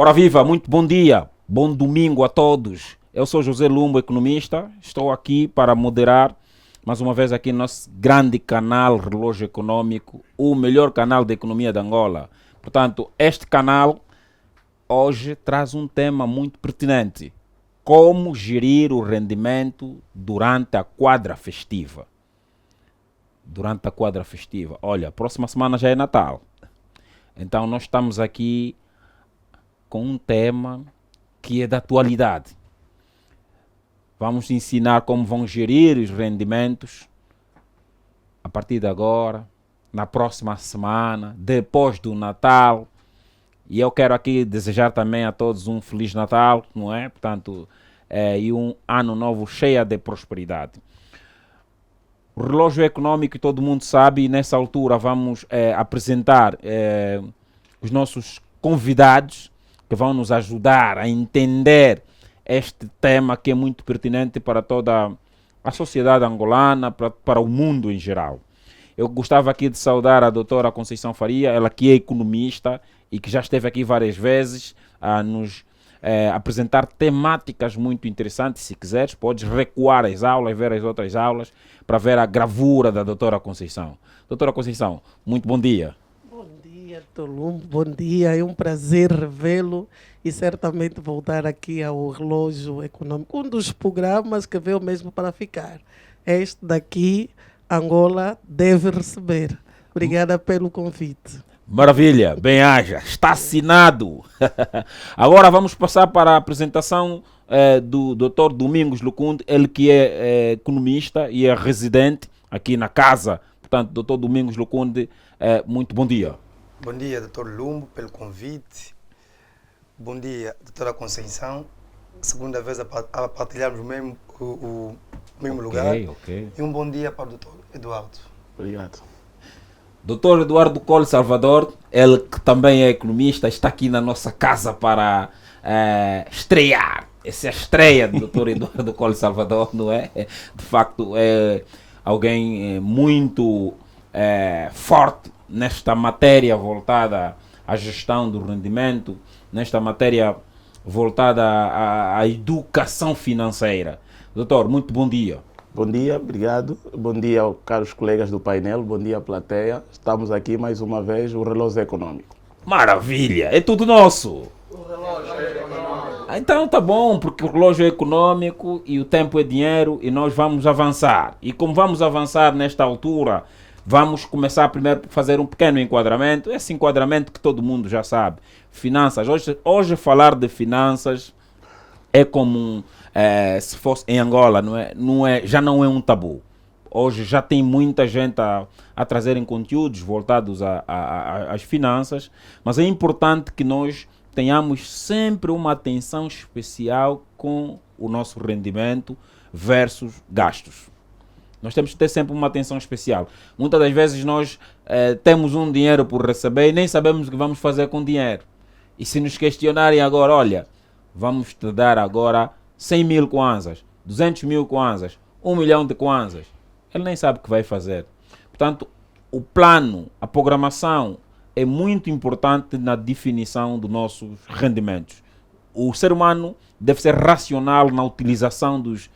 Ora viva, muito bom dia, bom domingo a todos. Eu sou José Lumbo, economista. Estou aqui para moderar, mais uma vez aqui no nosso grande canal Relógio Econômico, o melhor canal de economia de Angola. Portanto, este canal hoje traz um tema muito pertinente. Como gerir o rendimento durante a quadra festiva. Durante a quadra festiva. Olha, próxima semana já é Natal. Então nós estamos aqui com um tema que é da atualidade. Vamos ensinar como vão gerir os rendimentos a partir de agora, na próxima semana, depois do Natal. E eu quero aqui desejar também a todos um Feliz Natal, não é? Portanto, e um ano novo cheio de prosperidade. O relógio econômico, todo mundo sabe, e nessa altura vamos apresentar os nossos convidados que vão nos ajudar a entender este tema que é muito pertinente para toda a sociedade angolana, para o mundo em geral. Eu gostava aqui de saudar a doutora Conceição Faria, ela que é economista e que já esteve aqui várias vezes a nos apresentar temáticas muito interessantes. Se quiseres, podes recuar as aulas, ver as outras aulas, para ver a gravura da doutora Conceição. Doutora Conceição, muito bom dia. Bom dia, Tolumbo, bom dia. É um prazer revê-lo e certamente voltar aqui ao Relógio Econômico, um dos programas que veio mesmo para ficar. Este daqui, Angola deve receber. Obrigada pelo convite. Maravilha, bem haja, está assinado. Agora vamos passar para a apresentação do Dr. Domingos Lucunde, ele que é economista e é residente aqui na casa. Portanto, Dr. Domingos Lucunde, muito bom dia. Bom dia, Dr. Lumbo, pelo convite. Bom dia, doutora Conceição. Segunda vez a partilharmos o mesmo lugar. Ok. E um bom dia para o Dr. Eduardo. Obrigado. Dr. Eduardo Cole Salvador, ele que também é economista, está aqui na nossa casa para estrear. Essa é a estreia do Dr. Eduardo Cole Salvador, não é? De facto, é alguém muito forte nesta matéria voltada à gestão do rendimento, nesta matéria voltada à educação financeira. Doutor, muito bom dia. Bom dia, obrigado. Bom dia aos caros colegas do painel, bom dia plateia. Estamos aqui mais uma vez, o Relógio Econômico. Maravilha, é tudo nosso. O relógio é econômico. Então tá bom, porque o relógio é econômico e o tempo é dinheiro e nós vamos avançar. E como vamos avançar nesta altura, vamos começar primeiro por fazer um pequeno enquadramento. Esse enquadramento que todo mundo já sabe. Finanças. Hoje falar de finanças é como se fosse em Angola, já não é um tabu. Hoje já tem muita gente a trazerem conteúdos voltados às finanças, mas é importante que nós tenhamos sempre uma atenção especial com o nosso rendimento versus gastos. Nós temos que ter sempre uma atenção especial. Muitas das vezes nós temos um dinheiro por receber e nem sabemos o que vamos fazer com o dinheiro. E se nos questionarem agora, olha, vamos te dar agora 100 mil kwanzas, 200 mil kwanzas, 1 milhão de kwanzas, ele nem sabe o que vai fazer. Portanto, o plano, a programação é muito importante na definição dos nossos rendimentos. O ser humano deve ser racional na utilização dos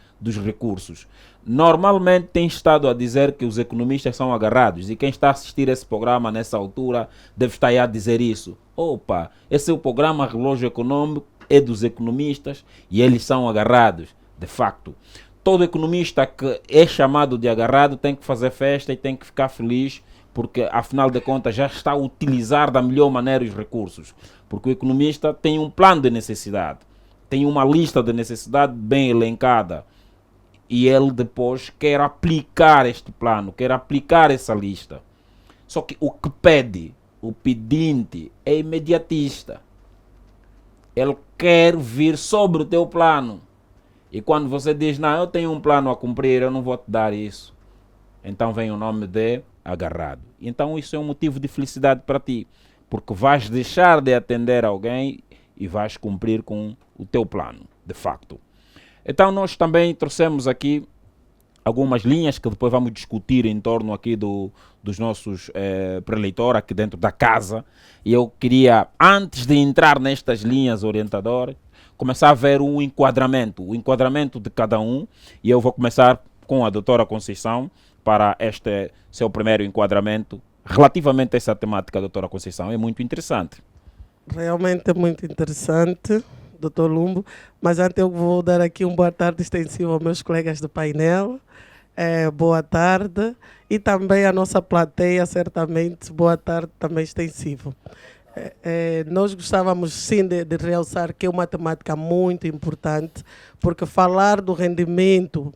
recursos. Normalmente tem estado a dizer que os economistas são agarrados e quem está a assistir esse programa nessa altura deve estar aí a dizer isso. Opa, esse é o programa Relógio Econômico, é dos economistas e eles são agarrados. De facto, todo economista que é chamado de agarrado tem que fazer festa e tem que ficar feliz porque, afinal de contas, já está a utilizar da melhor maneira os recursos. Porque o economista tem um plano de necessidade, tem uma lista de necessidade bem elencada e ele depois quer aplicar este plano, quer aplicar essa lista. Só que o que pede, o pedinte, é imediatista. Ele quer vir sobre o teu plano. E quando você diz, não, eu tenho um plano a cumprir, eu não vou te dar isso. Então vem o nome de agarrado. Então isso é um motivo de felicidade para ti. Porque vais deixar de atender alguém e vais cumprir com o teu plano, de facto. Então nós também trouxemos aqui algumas linhas que depois vamos discutir em torno aqui dos nossos preleitores aqui dentro da casa. E eu queria, antes de entrar nestas linhas orientadoras, começar a ver o enquadramento de cada um. E eu vou começar com a doutora Conceição para este seu primeiro enquadramento relativamente a essa temática, doutora Conceição. É muito interessante. Realmente é muito interessante, doutor Lumbo, mas antes eu vou dar aqui boa tarde extensivo aos meus colegas do painel. Boa tarde. E também a nossa plateia, certamente, boa tarde também extensivo. Nós gostávamos sim de realçar que é uma temática muito importante, porque falar do rendimento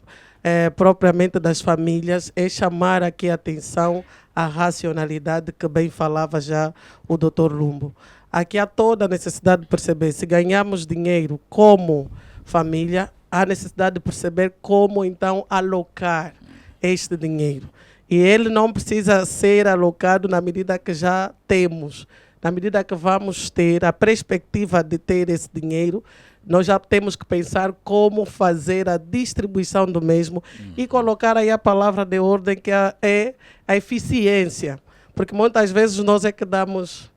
propriamente das famílias é chamar aqui a atenção à racionalidade que bem falava já o doutor Lumbo. Aqui há toda a necessidade de perceber, se ganhamos dinheiro como família, há necessidade de perceber como então alocar este dinheiro. E ele não precisa ser alocado na medida que já temos. Na medida que vamos ter a perspectiva de ter esse dinheiro, nós já temos que pensar como fazer a distribuição do mesmo e colocar aí a palavra de ordem que é a eficiência. Porque muitas vezes nós é que damos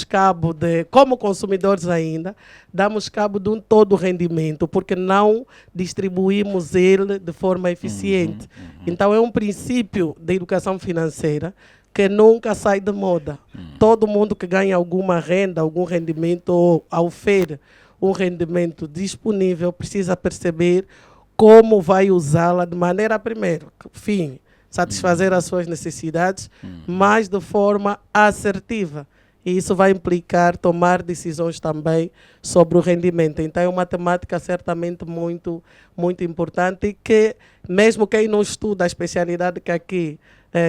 cabo de, como consumidores ainda, damos cabo de um todo rendimento, porque não distribuímos ele de forma eficiente. Então é um princípio da educação financeira que nunca sai de moda. Todo mundo que ganha alguma renda, algum rendimento, ou oferece um rendimento disponível, precisa perceber como vai usá-la de maneira, primeiro, satisfazer as suas necessidades, mas de forma assertiva. E isso vai implicar tomar decisões também sobre o rendimento. Então é uma temática certamente muito, muito importante e que, mesmo quem não estuda a especialidade que aqui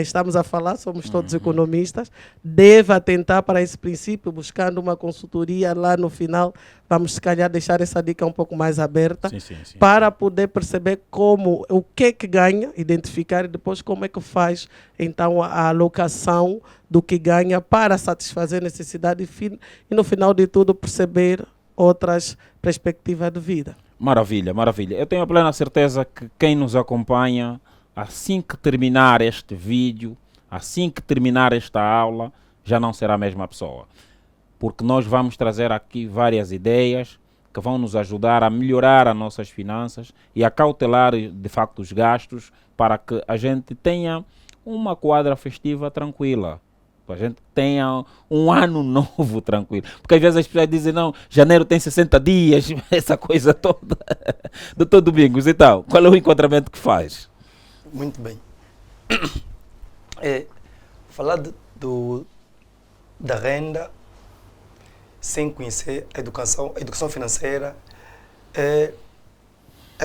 estamos a falar, somos todos economistas, deve atentar para esse princípio, buscando uma consultoria lá no final. Vamos, se calhar, deixar essa dica um pouco mais aberta, sim. Para poder perceber o que ganha, identificar e depois como é que faz, então, a alocação do que ganha para satisfazer necessidade e, no final de tudo, perceber outras perspectivas de vida. Maravilha, maravilha. Eu tenho a plena certeza que quem nos acompanha, assim que terminar este vídeo, assim que terminar esta aula, já não será a mesma pessoa. Porque nós vamos trazer aqui várias ideias que vão nos ajudar a melhorar as nossas finanças e a cautelar, de facto, os gastos para que a gente tenha uma quadra festiva tranquila. A gente tenha um ano novo tranquilo. Porque às vezes as pessoas dizem, não, janeiro tem 60 dias, essa coisa toda. Doutor Domingos, então, qual é o enquadramento que faz? Muito bem. Falar da renda sem conhecer a educação financeira é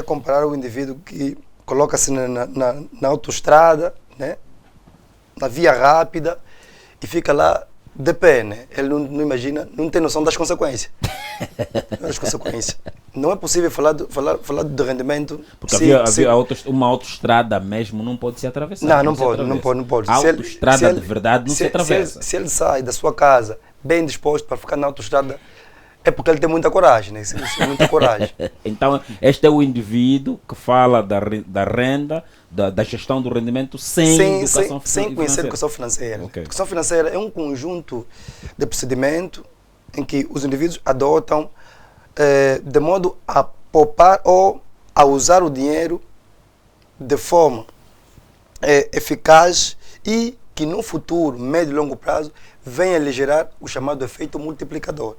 comparar o indivíduo que coloca-se na autoestrada, né, na via rápida, e fica lá de pé, né? Ele não imagina, não tem noção das consequências. Não é possível falar de rendimento. Porque uma autoestrada mesmo não pode se atravessar. Não pode. A autoestrada de verdade não se atravessa. Se ele sai da sua casa bem disposto para ficar na autoestrada, é porque ele tem muita coragem, né? Muita coragem. Então, este é o indivíduo que fala da renda, da gestão do rendimento sem conhecer educação financeira. Okay. Educação financeira é um conjunto de procedimentos em que os indivíduos adotam de modo a poupar ou a usar o dinheiro de forma eficaz e que no futuro, médio e longo prazo, venha a lhe gerar o chamado efeito multiplicador.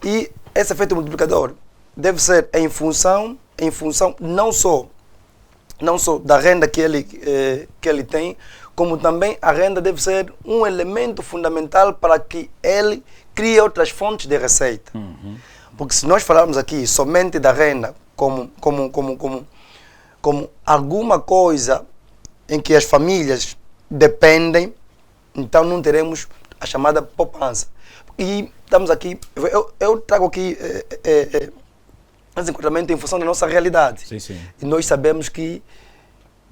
E esse efeito multiplicador deve ser em função não só da renda que ele tem, como também a renda deve ser um elemento fundamental para que ele crie outras fontes de receita. Porque se nós falarmos aqui somente da renda como alguma coisa em que as famílias dependem, então não teremos a chamada poupança. E estamos aqui, eu trago aqui esse enquadramento em função da nossa realidade. Sim. E nós sabemos que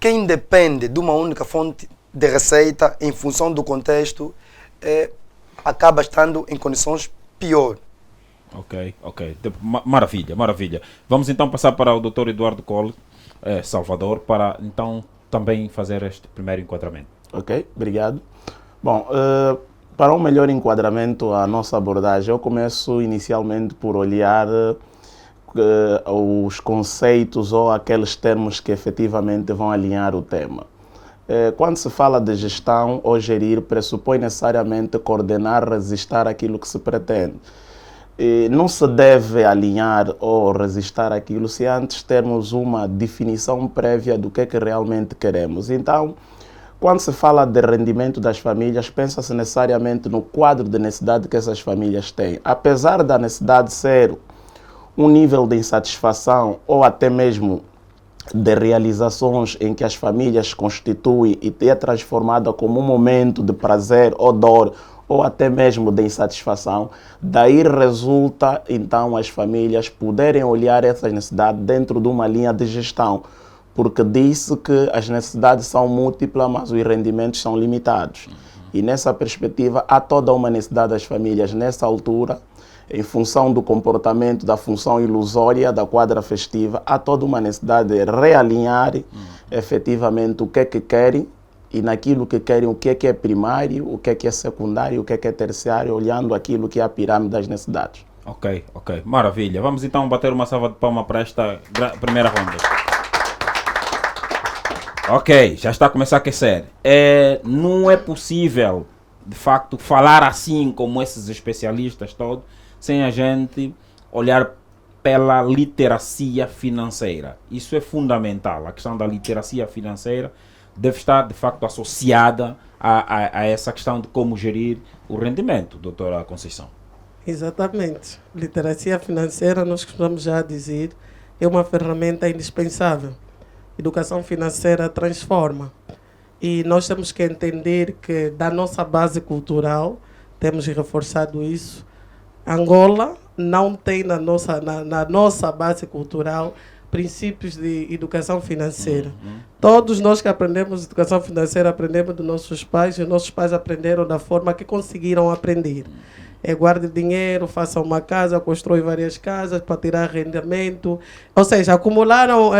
quem depende de uma única fonte de receita em função do contexto acaba estando em condições pior. Ok, ok. Maravilha, maravilha. Vamos então passar para o Dr. Eduardo Cole, Salvador, para então também fazer este primeiro enquadramento. Ok, obrigado. Bom, para um melhor enquadramento à nossa abordagem, eu começo inicialmente por olhar os conceitos ou aqueles termos que efetivamente vão alinhar o tema. Quando se fala de gestão ou gerir, pressupõe necessariamente coordenar, resistir aquilo que se pretende. Não se deve alinhar ou resistir aquilo se antes termos uma definição prévia do que é que realmente queremos. Então, quando se fala de rendimento das famílias, pensa-se necessariamente no quadro de necessidade que essas famílias têm. Apesar da necessidade ser um nível de insatisfação ou até mesmo de realizações em que as famílias constituem e é transformada como um momento de prazer ou dor ou até mesmo de insatisfação, daí resulta então as famílias poderem olhar essas necessidades dentro de uma linha de gestão, porque disse que as necessidades são múltiplas, mas os rendimentos são limitados. E nessa perspectiva há toda uma necessidade das famílias nessa altura, em função do comportamento, da função ilusória da quadra festiva, há toda uma necessidade de realinhar efetivamente o que é que querem e naquilo que querem o que é primário, o que é secundário, o que é terciário, olhando aquilo que é a pirâmide das necessidades. Ok, ok. Maravilha. Vamos então bater uma salva de palmas para esta primeira ronda. Ok, já está a começar a aquecer. Não é possível, de facto, falar assim como esses especialistas todos, sem a gente olhar pela literacia financeira. Isso é fundamental. A questão da literacia financeira deve estar, de facto, associada a essa questão de como gerir o rendimento, doutora Conceição. Exatamente. Literacia financeira, nós costumamos já dizer, é uma ferramenta indispensável. Educação financeira transforma. E nós temos que entender que da nossa base cultural, temos reforçado isso, Angola não tem na nossa base cultural princípios de educação financeira. Todos nós que aprendemos educação financeira, aprendemos dos nossos pais, e nossos pais aprenderam da forma que conseguiram aprender. Guarde dinheiro, faça uma casa, constrói várias casas para tirar rendimento. Ou seja, acumularam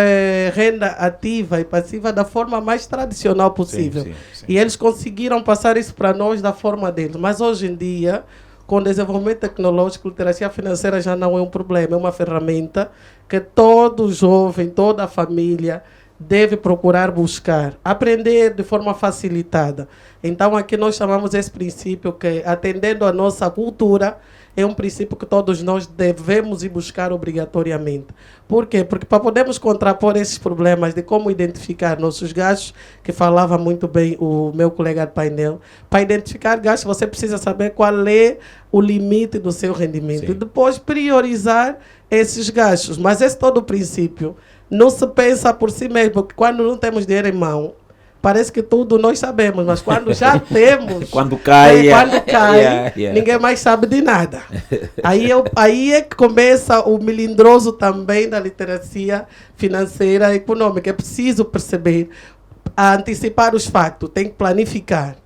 renda ativa e passiva da forma mais tradicional possível. Sim. E eles conseguiram passar isso para nós da forma deles. Mas hoje em dia, com o desenvolvimento tecnológico, a literacia financeira já não é um problema, é uma ferramenta que todo jovem, toda a família deve procurar buscar, aprender de forma facilitada. Então aqui nós chamamos esse princípio que, atendendo à nossa cultura, é um princípio que todos nós devemos ir buscar obrigatoriamente. Por quê? Porque para podermos contrapor esses problemas de como identificar nossos gastos, que falava muito bem o meu colega de painel, para identificar gastos você precisa saber qual é o limite do seu rendimento. Sim. E depois priorizar esses gastos. Mas esse todo o princípio não se pensa por si mesmo, porque quando não temos dinheiro em mão, parece que tudo nós sabemos, mas quando já temos... quando cai, ninguém mais sabe de nada. Aí é que começa o melindroso também da literacia financeira e econômica. É preciso perceber, antecipar os fatos, tem que planificar.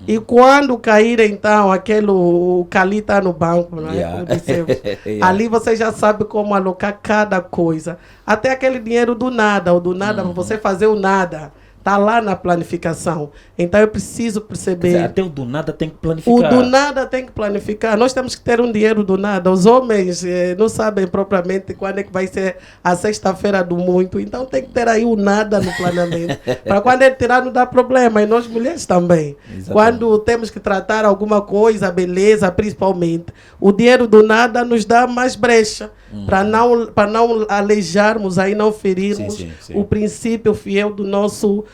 E quando cair, então, o cali está no banco, não é? Como dissemos, ali você já sabe como alocar cada coisa. Até aquele dinheiro do nada, ou do nada, para você fazer o nada. Está lá na planificação. Então eu preciso perceber... Quer dizer, até o do nada tem que planificar. O do nada tem que planificar. Nós temos que ter um dinheiro do nada. Os homens não sabem propriamente quando é que vai ser a sexta-feira do muito. Então tem que ter aí o nada no planeamento. Para quando ele tirar não dá problema. E nós mulheres também. Exatamente. Quando temos que tratar alguma coisa, beleza, principalmente, o dinheiro do nada nos dá mais brecha. Para não aleijarmos, aí não ferirmos o princípio fiel do nosso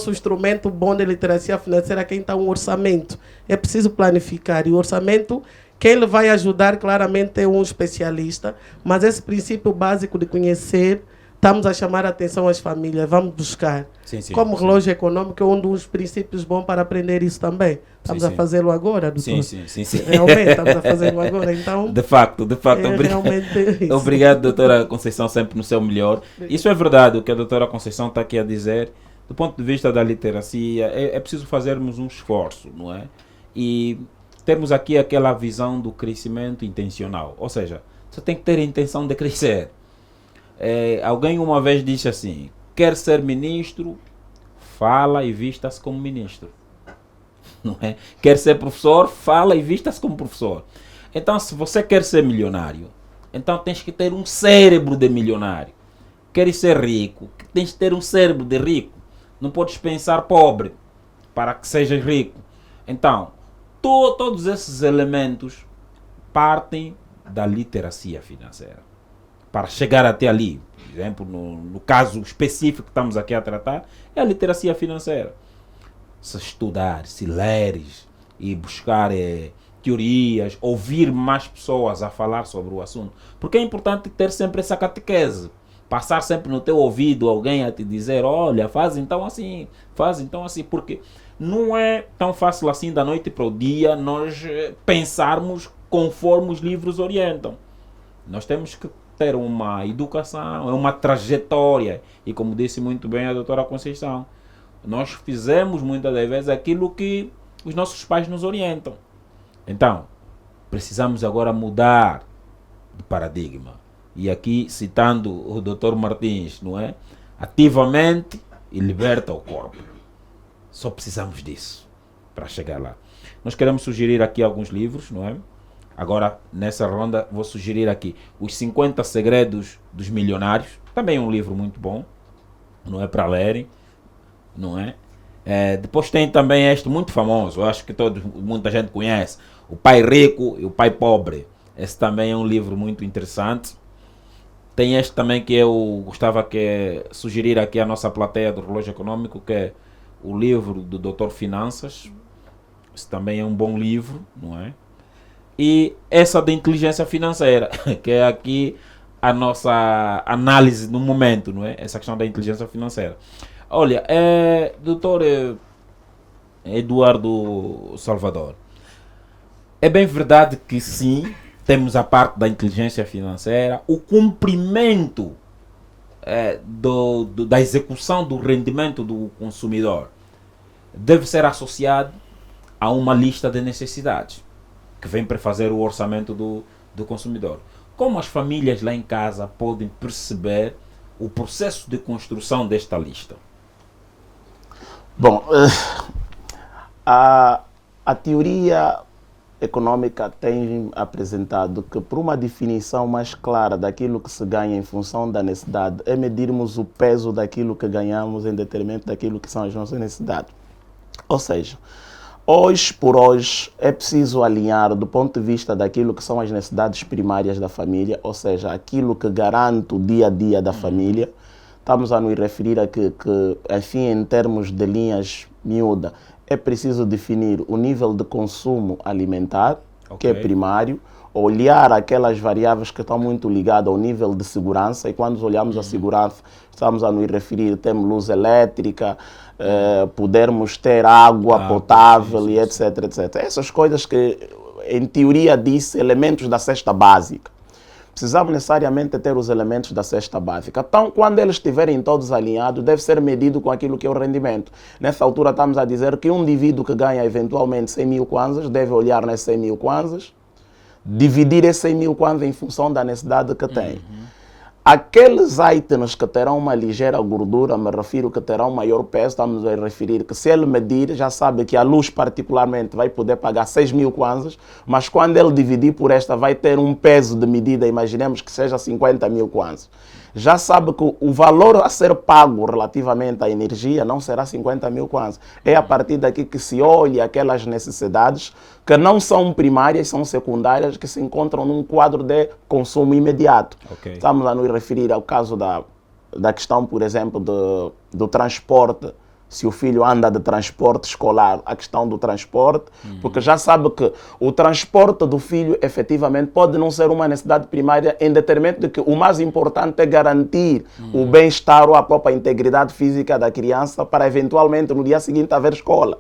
instrumento bom de literacia financeira, que é um orçamento. É preciso planificar. E o orçamento, quem lhe vai ajudar claramente é um especialista, mas esse princípio básico de conhecer, estamos a chamar a atenção às famílias, vamos buscar. Como relógio econômico é um dos princípios bons para aprender isso também. Estamos a fazê-lo agora, doutor? Sim. Realmente, estamos a fazê-lo agora, então... De facto. Realmente isso. Obrigado, doutora Conceição, sempre no seu melhor. Isso é verdade, o que a doutora Conceição está aqui a dizer. Do ponto de vista da literacia, é preciso fazermos um esforço, não é? E termos aqui aquela visão do crescimento intencional. Ou seja, você tem que ter a intenção de crescer. Alguém uma vez disse assim, quer ser ministro, fala e vista-se como ministro. Não é? Quer ser professor, fala e vista-se como professor. Então, se você quer ser milionário, então tens que ter um cérebro de milionário. Queres ser rico, tens que ter um cérebro de rico. Não podes pensar pobre para que sejas rico. Então, todos esses elementos partem da literacia financeira. Para chegar até ali, por exemplo, no caso específico que estamos aqui a tratar, é a literacia financeira. Se estudar, se leres e buscar teorias, ouvir mais pessoas a falar sobre o assunto. Porque é importante ter sempre essa catequese. Passar sempre no teu ouvido alguém a te dizer, olha, faz então assim, porque não é tão fácil assim da noite para o dia nós pensarmos conforme os livros orientam. Nós temos que ter uma educação, uma trajetória. E como disse muito bem a doutora Conceição, nós fizemos muitas das vezes aquilo que os nossos pais nos orientam. Então, precisamos agora mudar de paradigma. E aqui, citando o Dr. Martins, não é? Ativamente e liberta o corpo. Só precisamos disso para chegar lá. Nós queremos sugerir aqui alguns livros, não é? Agora, nessa ronda, vou sugerir aqui Os 50 Segredos dos Milionários. Também é um livro muito bom, não é, para lerem, não é? Depois tem também este muito famoso, eu acho que muita gente conhece, O Pai Rico e o Pai Pobre. Esse também é um livro muito interessante. Tem este também que eu gostava de sugerir aqui à nossa plateia do Relógio Econômico, que é o livro do Dr. Finanças. Esse também é um bom livro, não é? E essa da inteligência financeira, que é aqui a nossa análise no momento, não é? Essa questão da inteligência financeira. Olha, doutor Eduardo Salvador, é bem verdade que sim, temos a parte da inteligência financeira, o cumprimento da execução do rendimento do consumidor deve ser associado a uma lista de necessidades que vem para fazer o orçamento do consumidor. Como as famílias lá em casa podem perceber o processo de construção desta lista? Bom, a teoria econômica tem apresentado que, por uma definição mais clara daquilo que se ganha em função da necessidade, é medirmos o peso daquilo que ganhamos em detrimento daquilo que são as nossas necessidades. Ou seja, hoje por hoje é preciso alinhar do ponto de vista daquilo que são as necessidades primárias da família, ou seja, aquilo que garante o dia a dia da família. Estamos a nos referir a que enfim, em termos de linhas miúdas, é preciso definir o nível de consumo alimentar, que é primário, olhar aquelas variáveis que estão muito ligadas ao nível de segurança, e quando olhamos a segurança, estamos a nos referir, temos luz elétrica, podermos ter água potável e etc, etc. Essas coisas que, em teoria, diz elementos da cesta básica. Precisamos necessariamente ter os elementos da cesta básica. Então, quando eles estiverem todos alinhados, deve ser medido com aquilo que é o rendimento. Nessa altura, estamos a dizer que um indivíduo que ganha eventualmente 100 mil kwanzas deve olhar nas 100 mil kwanzas, dividir esses 100 mil kwanzas em função da necessidade que tem. Aqueles itens que terão uma ligeira gordura, me refiro que terão maior peso, estamos a referir que se ele medir, já sabe que a luz particularmente vai poder pagar 6 mil kwanzas, mas quando ele dividir por esta vai ter um peso de medida, imaginemos que seja 50 mil kwanzas. Já sabe que o valor a ser pago relativamente à energia não será 50 mil kwanzas. É a partir daqui que se olha aquelas necessidades que não são primárias, são secundárias, que se encontram num quadro de consumo imediato. Estamos a nos referir ao caso da questão, por exemplo, do transporte. Se o filho anda de transporte escolar, a questão do transporte, porque já sabe que o transporte do filho efetivamente pode não ser uma necessidade primária, em detrimento de que o mais importante é garantir o bem-estar ou a própria integridade física da criança para eventualmente no dia seguinte haver escola.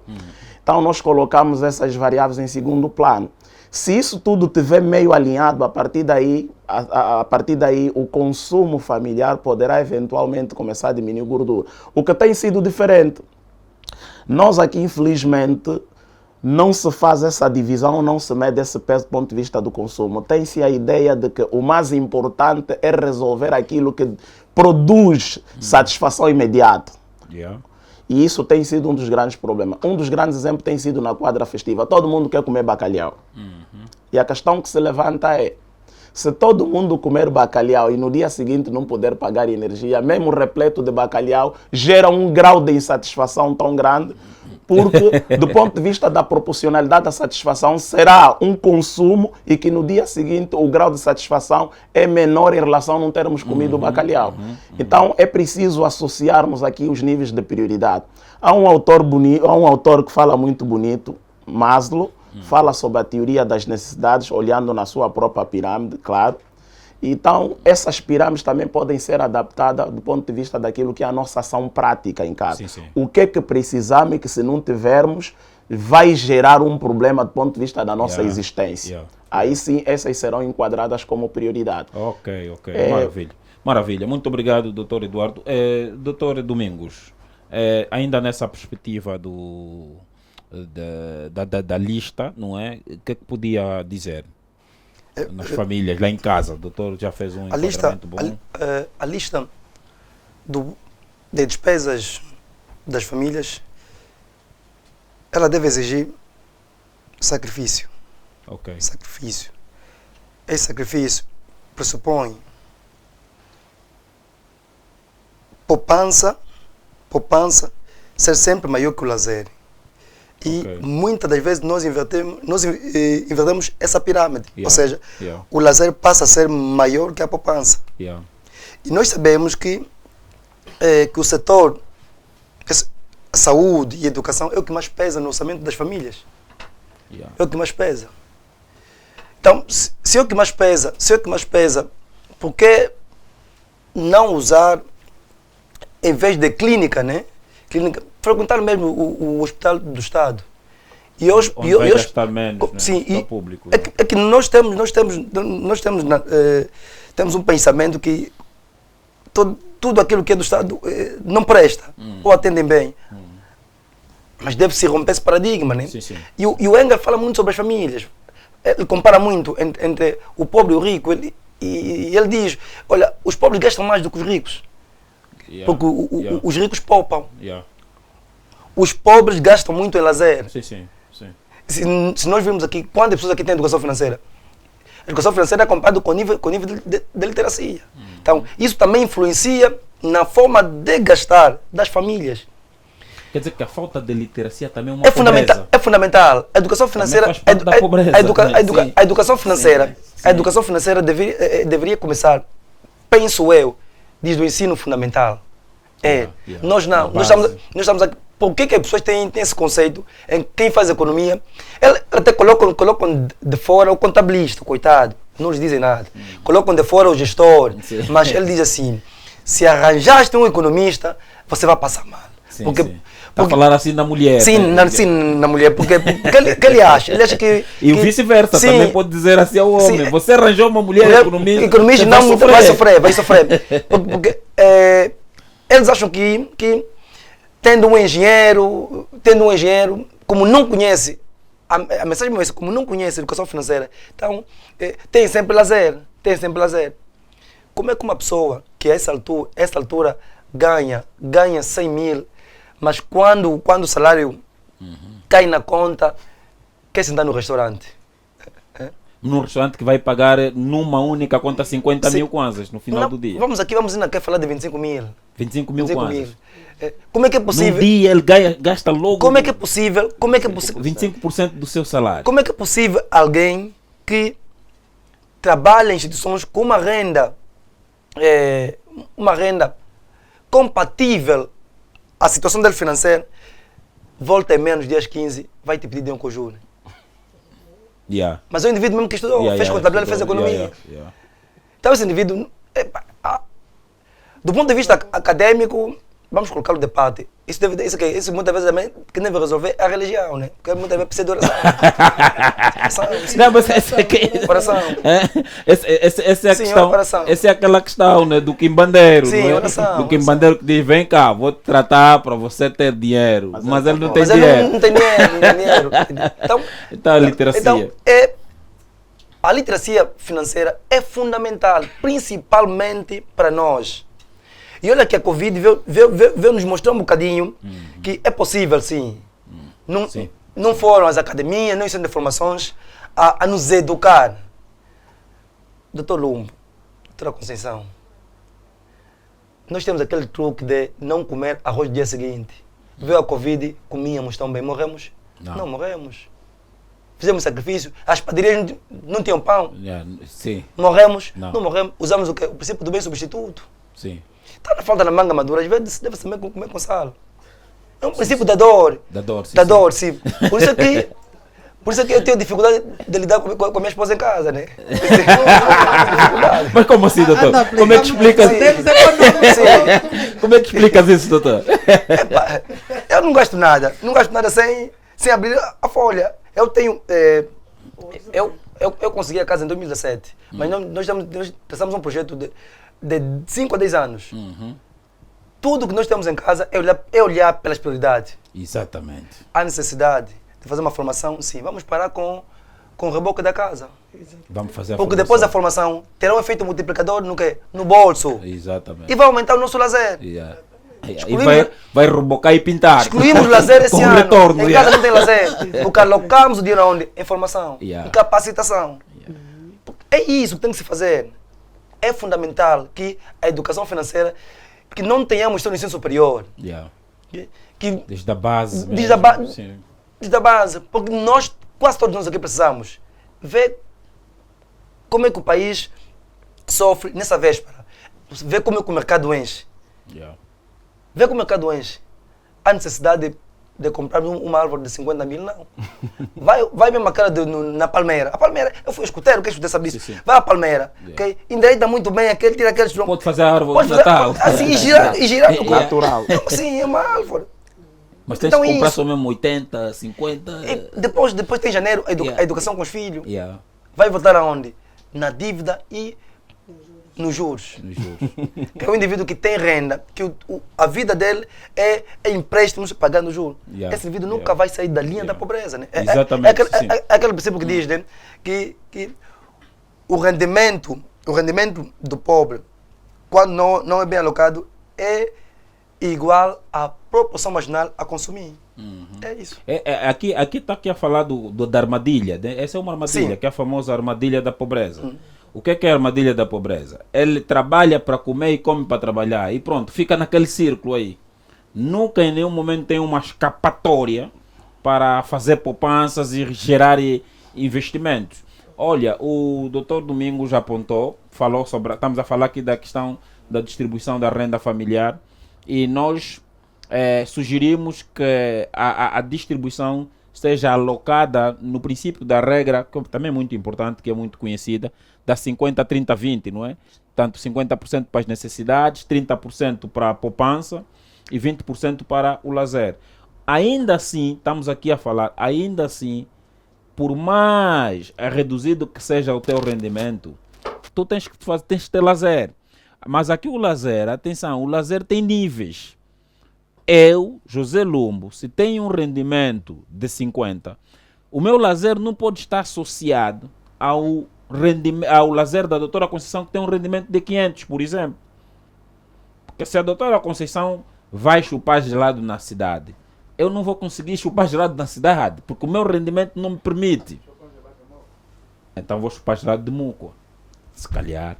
Então nós colocamos essas variáveis em segundo plano. Se isso tudo estiver meio alinhado, a partir daí o consumo familiar poderá eventualmente começar a diminuir gordura. O que tem sido diferente, nós aqui infelizmente não se faz essa divisão, não se mede esse peso do ponto de vista do consumo. Tem-se a ideia de que o mais importante é resolver aquilo que produz satisfação imediata. Yeah. E isso tem sido um dos grandes problemas. Um dos grandes exemplos tem sido na quadra festiva. Todo mundo quer comer bacalhau. E a questão que se levanta é, se todo mundo comer bacalhau e no dia seguinte não poder pagar energia, mesmo repleto de bacalhau, gera um grau de insatisfação tão grande, porque do ponto de vista da proporcionalidade da satisfação, será um consumo e que no dia seguinte o grau de satisfação é menor em relação a não termos comido o bacalhau. Então é preciso associarmos aqui os níveis de prioridade. Há um autor que fala muito bonito, Maslow, fala sobre a teoria das necessidades, olhando na sua própria pirâmide, claro. Então, essas pirâmides também podem ser adaptadas do ponto de vista daquilo que é a nossa ação prática em casa. Sim. O que é que precisamos e que, se não tivermos, vai gerar um problema do ponto de vista da nossa existência. Aí sim, essas serão enquadradas como prioridade. Ok. Maravilha. Muito obrigado, doutor Eduardo. Doutor Domingos, ainda nessa perspectiva da lista, não é? O que é que podia dizer nas famílias, lá em casa? O doutor já fez um enquadramento bom. A lista de despesas das famílias, ela deve exigir sacrifício. Ok. Sacrifício. Esse sacrifício pressupõe poupança ser sempre maior que o lazer. E muitas das vezes nós invertemos essa pirâmide. Ou seja, o lazer passa a ser maior que a poupança. E nós sabemos que o setor, a saúde e a educação é o que mais pesa no orçamento das famílias. É o que mais pesa. Então, se é o que mais pesa, por que não usar, em vez de clínica, né? Frequentar mesmo o hospital do Estado. E hoje vai gastar menos, né? Sim, no público. É que nós temos um pensamento que tudo aquilo que é do Estado não presta, ou atendem bem. Mas deve-se romper esse paradigma, né? Sim. E o Engel fala muito sobre as famílias. Ele compara muito entre o pobre e o rico. E ele diz, olha, os pobres gastam mais do que os ricos. Porque os ricos poupam. Os pobres gastam muito em lazer. Sim. Se nós vimos aqui, quantas pessoas aqui têm educação financeira? A educação financeira é comparada com o nível de literacia. Então, isso também influencia na forma de gastar das famílias. Quer dizer que a falta de literacia também é uma pobreza. É fundamental. A educação financeira... A educação financeira deveria começar, penso eu, desde o ensino fundamental. Nós estamos aqui. Por que as pessoas têm esse conceito em quem faz economia? Eles até colocam de fora o contabilista, coitado, não lhes dizem nada. Colocam de fora o gestor, mas ele diz assim, se arranjaste um economista, você vai passar mal. Está a falar assim na mulher. Sim, na mulher, porque ele acha que... E vice-versa, também pode dizer assim ao homem, você arranjou uma mulher economista, não vai sofrer. Porque eles acham que tendo um engenheiro, como não conhece, a mensagem é essa, como não conhece a educação financeira, então tem sempre lazer. Como é que uma pessoa que a essa altura ganha 100 mil, mas quando o salário cai na conta, quer sentar no restaurante? Num restaurante que vai pagar numa única conta 50 mil kwanzas no final do dia. Vamos ainda quer falar de 25 mil. 25 mil kwanzas. Como é que é possível? No dia ele gasta logo... Como é que é possível? 25% do seu salário. Como é que é possível alguém que trabalha em instituições com uma renda compatível à situação dele financeira, volta em menos dias 15, vai te pedir de um conjuro? Mas é um indivíduo mesmo que estudou, fez contabilidade, fez economia. Então esse indivíduo, do ponto de vista acadêmico, vamos colocá-lo de parte. Isso muitas vezes também que deve resolver a religião, né? Porque muitas vezes precisa de oração. Não, mas essa é que... Oração. Essa é a Sim, questão. oração. Essa é aquela questão, né, do quimbandeiro. Sim, não é? oração, Do quimbandeiro que diz: vem cá, vou te tratar para você ter dinheiro. Mas ele não tem Mas ele dinheiro. não tem dinheiro, não tem dinheiro. Então a literacia. Então, a literacia financeira é fundamental, principalmente para nós. E olha que a Covid veio nos mostrar um bocadinho que é possível, sim. Não foram as academias, nem os centros de formações a nos educar. Doutor Lumbo, doutora Conceição, nós temos aquele truque de não comer arroz no dia seguinte. Veio a Covid, comíamos tão bem, morremos? Não morremos. Fizemos sacrifício, as padarias não tinham pão. Sim. Morremos? Não. Não morremos. Usamos o quê? O princípio do bem substituto. Sim. Está na falta da manga madura, às vezes deve também comer com sal. É um princípio da dor. Da dor, sim. Da dor, sim. Por isso é que eu tenho dificuldade de lidar com a minha esposa em casa, né? Mas como assim, doutor? Como é que explica Como é que explicas isso, doutor? Epa, eu não gasto nada. Não gasto nada sem abrir a folha. Eu tenho... Eu consegui a casa em 2017, mas nós estamos um projeto de 5 a 10 anos. Tudo que nós temos em casa é olhar pelas prioridades. Exatamente. Há necessidade de fazer uma formação, sim. Vamos parar com o reboque da casa. Vamos fazer a Porque formação. depois da formação terá um efeito multiplicador no quê? No bolso. Exatamente. E vai aumentar o nosso lazer. Yeah. E vai rebocar e pintar. Excluímos o lazer esse Com ano. retorno. Em casa não tem lazer. Porque alocamos o dinheiro onde? Em formação. Yeah. Em capacitação. É isso que tem que se fazer. É fundamental que a educação financeira, que não tenhamos só no ensino superior. Yeah. Que Desde a base. Desde a mesmo. base. Sim. da base, porque nós, quase todos nós aqui precisamos ver como é que o país sofre nessa véspera, ver como é que o mercado enche, ver como o mercado enche. Há necessidade de comprar uma árvore de 50 mil, não. Vai mesmo aquela na palmeira. A palmeira, eu fui escuteiro, que escutei saber isso. Sim. Vai à palmeira, okay? Endireita muito bem aquele, tira aqueles... Pode fazer a árvore Pode de fazer, Natal. assim, e girar no corpo. Natural. Sim, é uma árvore. Mas tens Então que comprar isso. só mesmo 80, 50. E depois tem janeiro, a educação com os filhos. Yeah. Vai voltar aonde? Na dívida e nos juros. Nos juros. É um indivíduo que tem renda, que a vida dele é empréstimos pagando juros. Yeah. Esse indivíduo nunca vai sair da linha da pobreza. Né? Exatamente, sim. É aquele princípio que diz, né? que o rendimento do pobre, quando não é bem alocado, é igual à proporção marginal a consumir. É isso. Aqui está a falar da armadilha. Né? Essa é uma armadilha, Sim. que é a famosa armadilha da pobreza. O que é a armadilha da pobreza? Ele trabalha para comer e come para trabalhar. E pronto, fica naquele círculo aí. Nunca em nenhum momento tem uma escapatória para fazer poupanças e gerar investimentos. Olha, o Dr. Domingos já apontou, estamos a falar aqui da questão da distribuição da renda familiar. E nós sugerimos que a distribuição seja alocada no princípio da regra, que também é muito importante, que é muito conhecida, da 50, 30, 20, não é? Tanto 50% para as necessidades, 30% para a poupança e 20% para o lazer. Ainda assim, estamos aqui a falar, ainda assim, por mais reduzido que seja o teu rendimento, tu tens que ter lazer. Mas aqui o lazer, atenção, o lazer tem níveis. Eu, José Lumbo, se tenho um rendimento de 50, o meu lazer não pode estar associado ao lazer da doutora Conceição, que tem um rendimento de 500, por exemplo. Porque se a doutora Conceição vai chupar gelado na cidade, eu não vou conseguir chupar gelado na cidade, porque o meu rendimento não me permite. Então vou chupar gelado de muco. Se calhar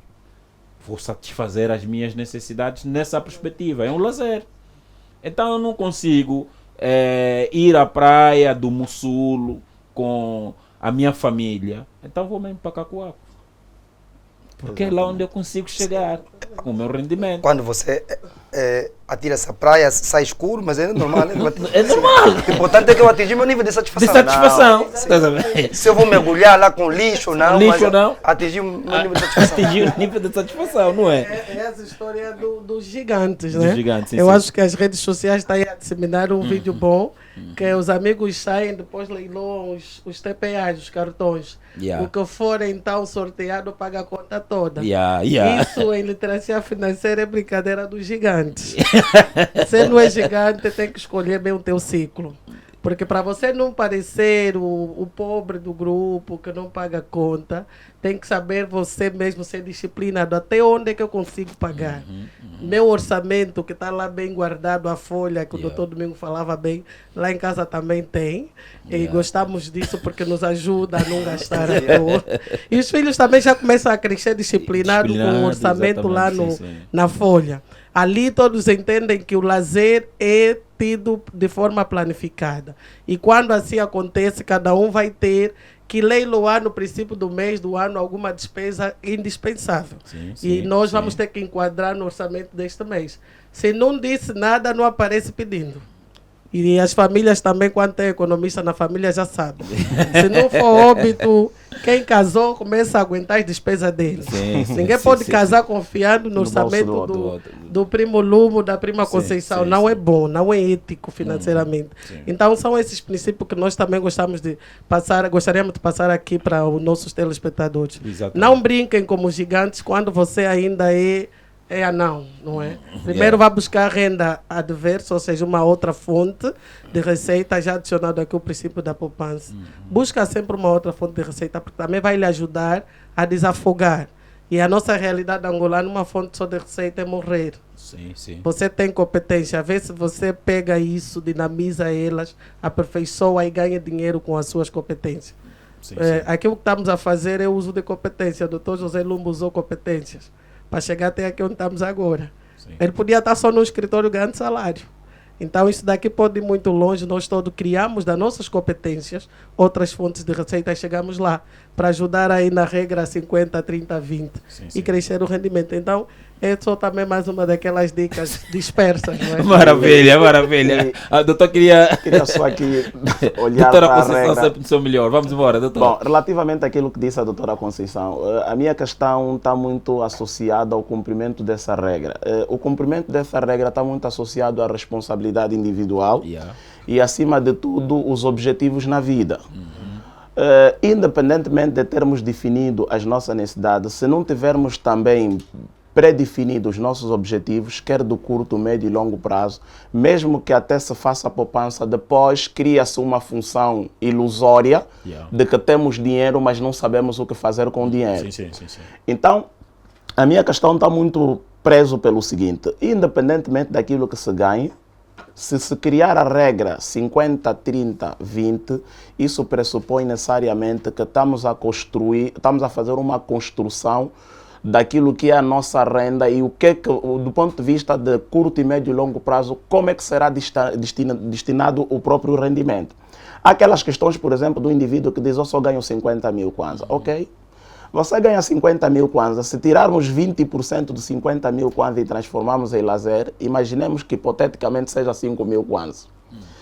vou satisfazer as minhas necessidades nessa perspectiva. É um lazer. Então eu não consigo ir à praia do Mussulo com a minha família. Então vou mesmo para Cacoaco. Porque é lá onde eu consigo chegar com o meu rendimento. Quando você atira-se à praia, sai escuro, mas é normal. É normal. O importante é que eu atingi meu nível de De satisfação. satisfação. Estás a ver? Se eu vou mergulhar lá com lixo ou não, Lixo mas ou não. atingi o meu nível de satisfação. Atingir o nível de satisfação, não é? É essa história dos gigantes, Dos né? gigantes, sim, Eu sim. acho que as redes sociais estão aí a disseminar um vídeo bom, que os amigos saem, depois leiloam os TPAs, os cartões. Yeah. O que for então sorteado paga a conta toda. Yeah. Isso em literacia financeira é brincadeira dos gigantes. Você não é gigante, tem que escolher bem o teu ciclo. Porque para você não parecer o pobre do grupo que não paga conta, tem que saber você mesmo ser disciplinado. Até onde é que eu consigo pagar? Meu orçamento, que está lá bem guardado, a folha, que o doutor Domingo falava bem, lá em casa também tem. E gostamos disso porque nos ajuda a não gastar à toa. E os filhos também já começam a crescer disciplinados com o orçamento lá na folha. Ali todos entendem que o lazer é tido de forma planificada. E quando assim acontece, cada um vai ter que leiloar no princípio do mês, do ano, alguma despesa indispensável. E nós vamos ter que enquadrar no orçamento deste mês. Se não disse nada, não aparece pedindo. E as famílias também, quando tem economista na família, já sabem. Se não for óbito, quem casou começa a aguentar as despesas dele. Ninguém pode casar confiando no orçamento do primo Lumo, da prima Conceição. Não é bom, não é ético financeiramente. Então são esses princípios que nós também gostaríamos de passar aqui para os nossos telespectadores. Exatamente. Não brinquem como gigantes quando você ainda é anão, não é? Primeiro vai buscar renda adversa, ou seja, uma outra fonte de receita, já adicionado aqui o princípio da poupança. Busca sempre uma outra fonte de receita, porque também vai lhe ajudar a desafogar. E a nossa realidade angolana, uma fonte só de receita é morrer. Você tem competência, vê se você pega isso, dinamiza elas, aperfeiçoa e ganha dinheiro com as suas competências. Aquilo que estamos a fazer é o uso de competência. O doutor José Lumbo usou competências para chegar até aqui onde estamos agora. Ele podia estar só no escritório ganhando salário. Então isso daqui pode ir muito longe. Nós todos criamos das nossas competências outras fontes de receita e chegamos lá para ajudar aí na regra 50, 30, 20 e crescer o rendimento. Então é só também mais uma daquelas dicas dispersas, não é? Maravilha. Doutor, queria só aqui olhar doutora para a Conceição regra. sempre do seu melhor. Vamos embora, doutor. Bom, relativamente àquilo que disse a doutora Conceição, a minha questão está muito associada ao cumprimento dessa regra. O cumprimento dessa regra está muito associado à responsabilidade individual e, acima de tudo, os objetivos na vida. Independentemente de termos definido as nossas necessidades, se não tivermos também pré-definido os nossos objetivos, quer do curto, médio e longo prazo, mesmo que até se faça a poupança, depois cria-se uma função ilusória de que temos dinheiro, mas não sabemos o que fazer com o dinheiro. Então, a minha questão está muito preso pelo seguinte: independentemente daquilo que se ganhe, se criar a regra 50, 30, 20, isso pressupõe necessariamente que estamos a fazer uma construção daquilo que é a nossa renda e o que do ponto de vista de curto e médio e longo prazo, como é que será destinado o próprio rendimento. Há aquelas questões, por exemplo, do indivíduo que diz: eu só ganho 50 mil kwanza. Ok, você ganha 50 mil kwanza, se tirarmos 20% de 50 mil kwanza e transformarmos em lazer, imaginemos que hipoteticamente seja 5 mil kwanza.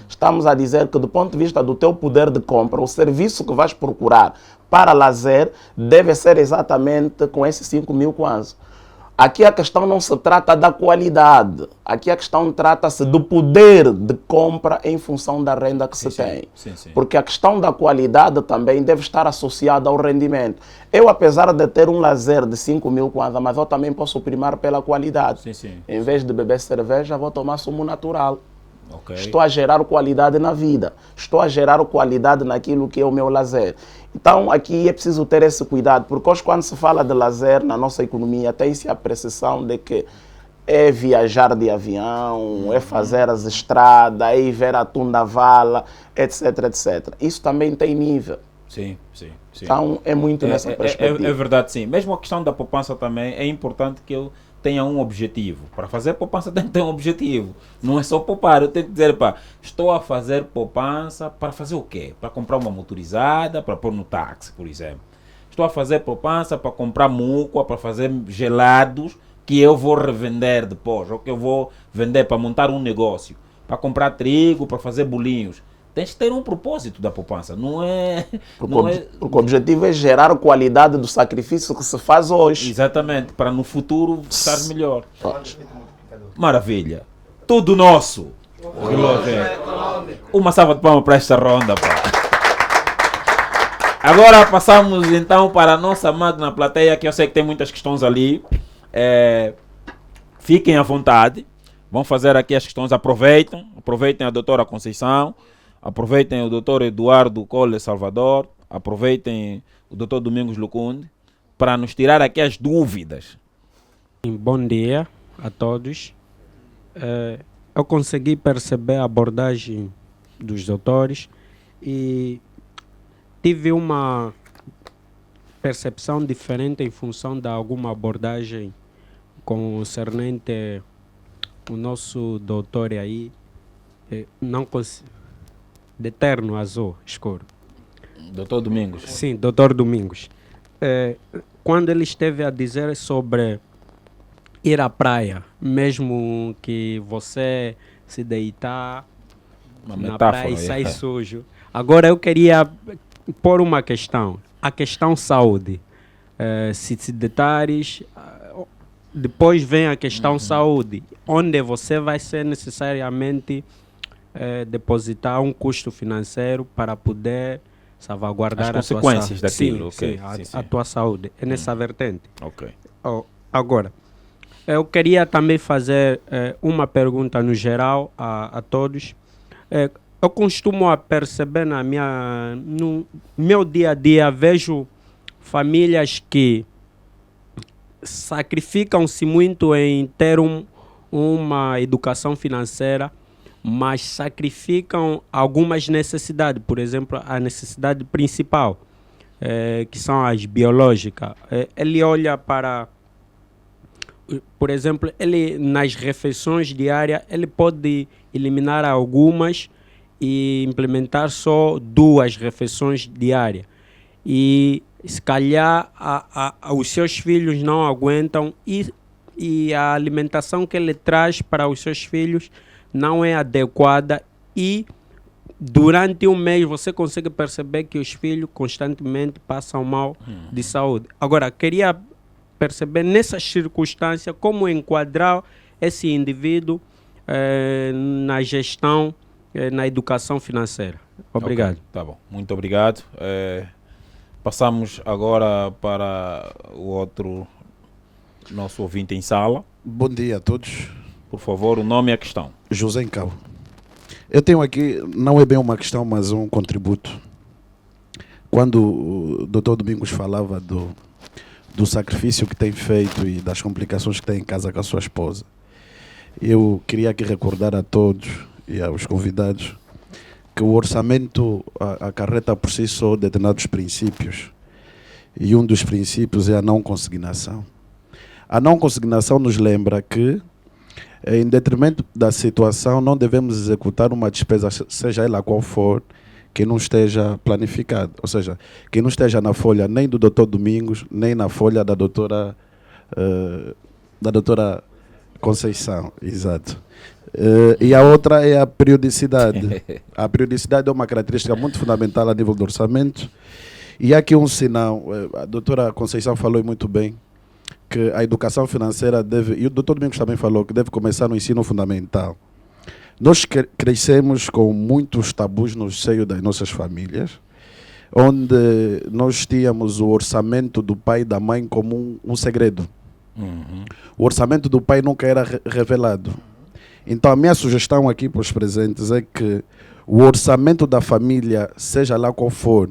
Estamos a dizer que, do ponto de vista do teu poder de compra, o serviço que vais procurar para lazer deve ser exatamente com esses 5 mil kwanza. Aqui a questão não se trata da qualidade, aqui a questão trata-se do poder de compra em função da renda que se tem. Porque a questão da qualidade também deve estar associada ao rendimento. Eu, apesar de ter um lazer de 5 mil kwanza, mas eu também posso primar pela qualidade. Em vez de beber cerveja, vou tomar sumo natural. Estou a gerar qualidade na vida, estou a gerar qualidade naquilo que é o meu lazer. Então aqui é preciso ter esse cuidado, porque hoje, quando se fala de lazer na nossa economia, tem-se a percepção de que é viajar de avião, é fazer as estradas, é ir ver a Tunda Vala, etc, etc. Isso também tem nível. Então é muito nessa perspectiva. É verdade, sim. Mesmo a questão da poupança também é importante que eu tenha um objetivo. Para fazer poupança tem que ter um objetivo. Não é só poupar. Eu tenho que dizer, estou a fazer poupança para fazer o quê? Para comprar uma motorizada, para pôr no táxi, por exemplo. Estou a fazer poupança para comprar muco, para fazer gelados, que eu vou revender depois, ou que eu vou vender para montar um negócio, para comprar trigo, para fazer bolinhos. Tens que ter um propósito da poupança, não é... Porque o objetivo é gerar qualidade do sacrifício que se faz hoje. Exatamente, para no futuro estar melhor. Maravilha. Tudo nosso. O relógio é. Uma salva de palmas para esta ronda, pá. Agora passamos então para a nossa magna plateia, que eu sei que tem muitas questões ali. Fiquem à vontade. Vão fazer aqui as questões. Aproveitem a doutora Conceição. Aproveitem o doutor Eduardo Cole Salvador. Aproveitem o doutor Domingos Lucunde para nos tirar aqui as dúvidas. Bom dia a todos. Eu consegui perceber a abordagem dos doutores e tive uma percepção diferente em função de alguma abordagem concernente o nosso doutor aí, não de terno azul escuro. Doutor Domingos. Sim, doutor Domingos. Quando ele esteve a dizer sobre ir à praia, mesmo que você se deitar na praia e sai sujo. Agora eu queria pôr uma questão, a questão saúde. Se deitares, depois vem a questão saúde, onde você vai ser necessariamente depositar um custo financeiro para poder salvaguardar as consequências daquilo. Sim, a tua saúde. É nessa vertente. Ok. Agora, eu queria também fazer uma pergunta no geral a todos. Eu costumo a perceber no meu dia a dia, vejo famílias que sacrificam-se muito em ter uma educação financeira, mas sacrificam algumas necessidades, por exemplo, a necessidade principal, que são as biológicas. Ele olha para, por exemplo, ele nas refeições diárias, ele pode eliminar algumas e implementar só 2 refeições diárias. E se calhar os seus filhos não aguentam e a alimentação que ele traz para os seus filhos não é adequada e durante um mês você consegue perceber que os filhos constantemente passam mal de saúde. Agora, queria perceber nessas circunstâncias como enquadrar esse indivíduo na gestão, na educação financeira. Obrigado. Okay, tá bom, muito obrigado. Passamos agora para o outro nosso ouvinte em sala. Bom dia a todos. Por favor, o nome e a questão. José Encau. Eu tenho aqui, não é bem uma questão, mas um contributo. Quando o Dr. Domingos falava do sacrifício que tem feito e das complicações que tem em casa com a sua esposa, eu queria aqui recordar a todos e aos convidados que o orçamento acarreta por si só determinados princípios. E um dos princípios é a não consignação. A não consignação nos lembra que, em detrimento da situação, não devemos executar uma despesa, seja ela qual for, que não esteja planificada. Ou seja, que não esteja na folha nem do Dr. Domingos, nem na folha da doutora Conceição. Exato. E a outra é a periodicidade. A periodicidade é uma característica muito fundamental a nível do orçamento. E há aqui um sinal, a doutora Conceição falou muito bem, que a educação financeira deve, e o doutor Domingos também falou, que deve começar no ensino fundamental. Nós crescemos com muitos tabus no seio das nossas famílias, onde nós tínhamos o orçamento do pai e da mãe como um segredo. O orçamento do pai nunca era revelado. Então a minha sugestão aqui para os presentes é que o orçamento da família, seja lá qual for,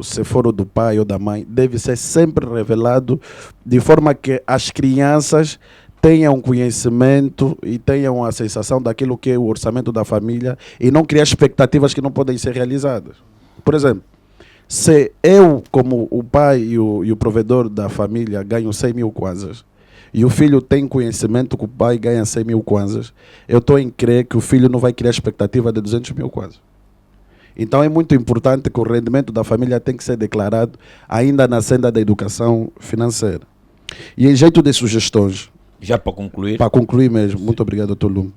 se for o do pai ou da mãe, deve ser sempre revelado de forma que as crianças tenham conhecimento e tenham a sensação daquilo que é o orçamento da família e não criar expectativas que não podem ser realizadas. Por exemplo, se eu, como o pai e o provedor da família, ganho 100 mil kwanzas e o filho tem conhecimento que o pai ganha 100 mil kwanzas, eu estou em crer que o filho não vai criar expectativa de 200 mil kwanzas. Então é muito importante que o rendimento da família tem que ser declarado ainda na senda da educação financeira. E em jeito de sugestões, Já para concluir, para concluir mesmo, muito obrigado, Dr. Lume.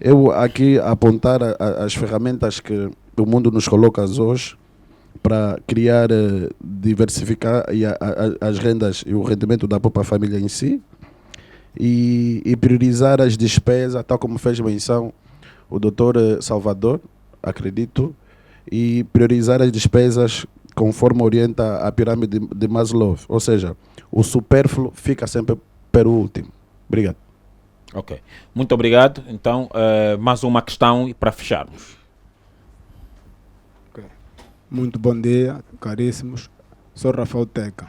Eu aqui apontar as ferramentas que o mundo nos coloca hoje para criar, diversificar as rendas e o rendimento da própria família em si e priorizar as despesas, tal como fez menção o Dr. Salvador, acredito, e priorizar as despesas conforme orienta a pirâmide de Maslow, ou seja, o supérfluo fica sempre para o último. Obrigado. ok. Muito obrigado. Então, mais uma questão para fecharmos. Muito bom dia, caríssimos. Sou Rafael Teca.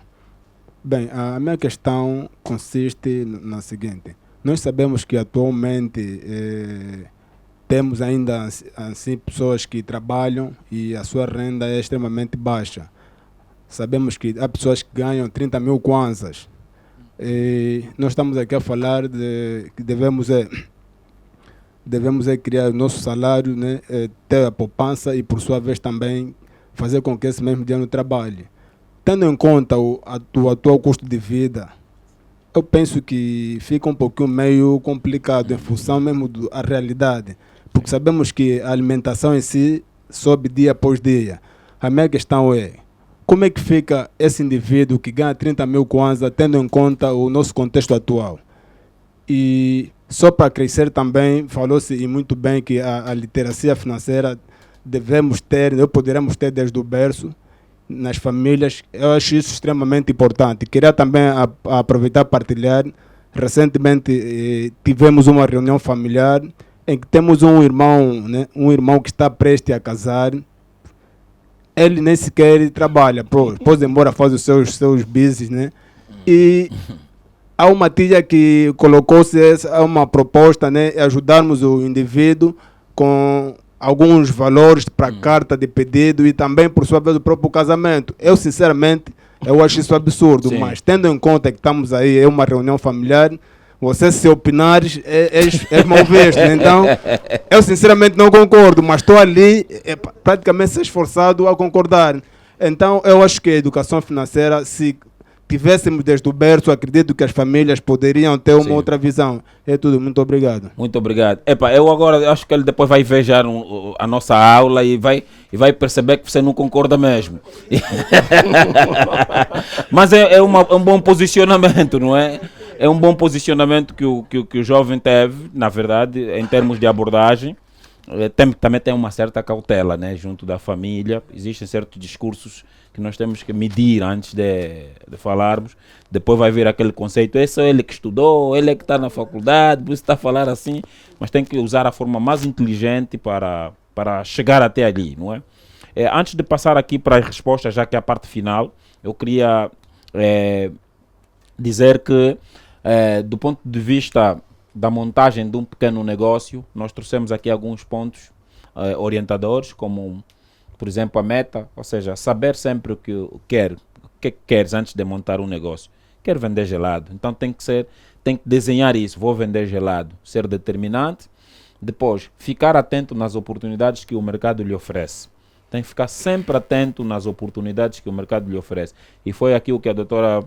Bem, a minha questão consiste na seguinte. Nós sabemos que atualmente temos ainda assim pessoas que trabalham e a sua renda é extremamente baixa. Sabemos que há pessoas que ganham 30 mil kwanzas. E nós estamos aqui a falar de que devemos criar o nosso salário, né, ter a poupança e, por sua vez, também fazer com que esse mesmo dinheiro trabalhe. Tendo em conta o atual custo de vida, eu penso que fica um pouquinho meio complicado em função mesmo da realidade, porque sabemos que a alimentação em si sobe dia após dia. A minha questão é, como é que fica esse indivíduo que ganha 30 mil kwanza, tendo em conta o nosso contexto atual? E só para crescer também, falou-se e muito bem que a literacia financeira poderemos ter desde o berço, nas famílias. Eu acho isso extremamente importante. Queria também aproveitar e partilhar. Recentemente tivemos uma reunião familiar em que temos um irmão, né, que está prestes a casar. Ele nem sequer trabalha, pôs embora faz os seus business, né? E há uma tia que colocou-se uma proposta, né, ajudarmos o indivíduo com alguns valores para a carta de pedido e também, por sua vez, o próprio casamento. Eu, sinceramente, eu acho isso absurdo, Sim. mas tendo em conta que estamos aí, é uma reunião familiar, você, se opinares, é mal visto, né? Então, eu sinceramente não concordo, mas estou ali praticamente se esforçado a concordar. Então, eu acho que a educação financeira, se tivéssemos desde o berço, acredito que as famílias poderiam ter uma Sim. outra visão. É tudo, muito obrigado. Muito obrigado. Eu agora acho que ele depois vai ver já a nossa aula e vai perceber que você não concorda mesmo. Mas é um bom posicionamento, não é? É um bom posicionamento que o jovem teve, na verdade, em termos de abordagem. Também tem uma certa cautela, né, junto da família. Existem certos discursos que nós temos que medir antes de falarmos. Depois vai vir aquele conceito, esse é ele que estudou, ele é que está na faculdade, por isso está a falar assim. Mas tem que usar a forma mais inteligente para chegar até ali, não é? Antes de passar aqui para as respostas, já que é a parte final, eu queria dizer que, do ponto de vista da montagem de um pequeno negócio, nós trouxemos aqui alguns pontos orientadores, como, por exemplo, a meta, ou seja, saber sempre o que queres antes de montar um negócio. Quero vender gelado, então tem que desenhar isso, vou vender gelado, ser determinante. Depois, ficar atento nas oportunidades que o mercado lhe oferece. Tem que ficar sempre atento nas oportunidades que o mercado lhe oferece. E foi aqui o que a doutora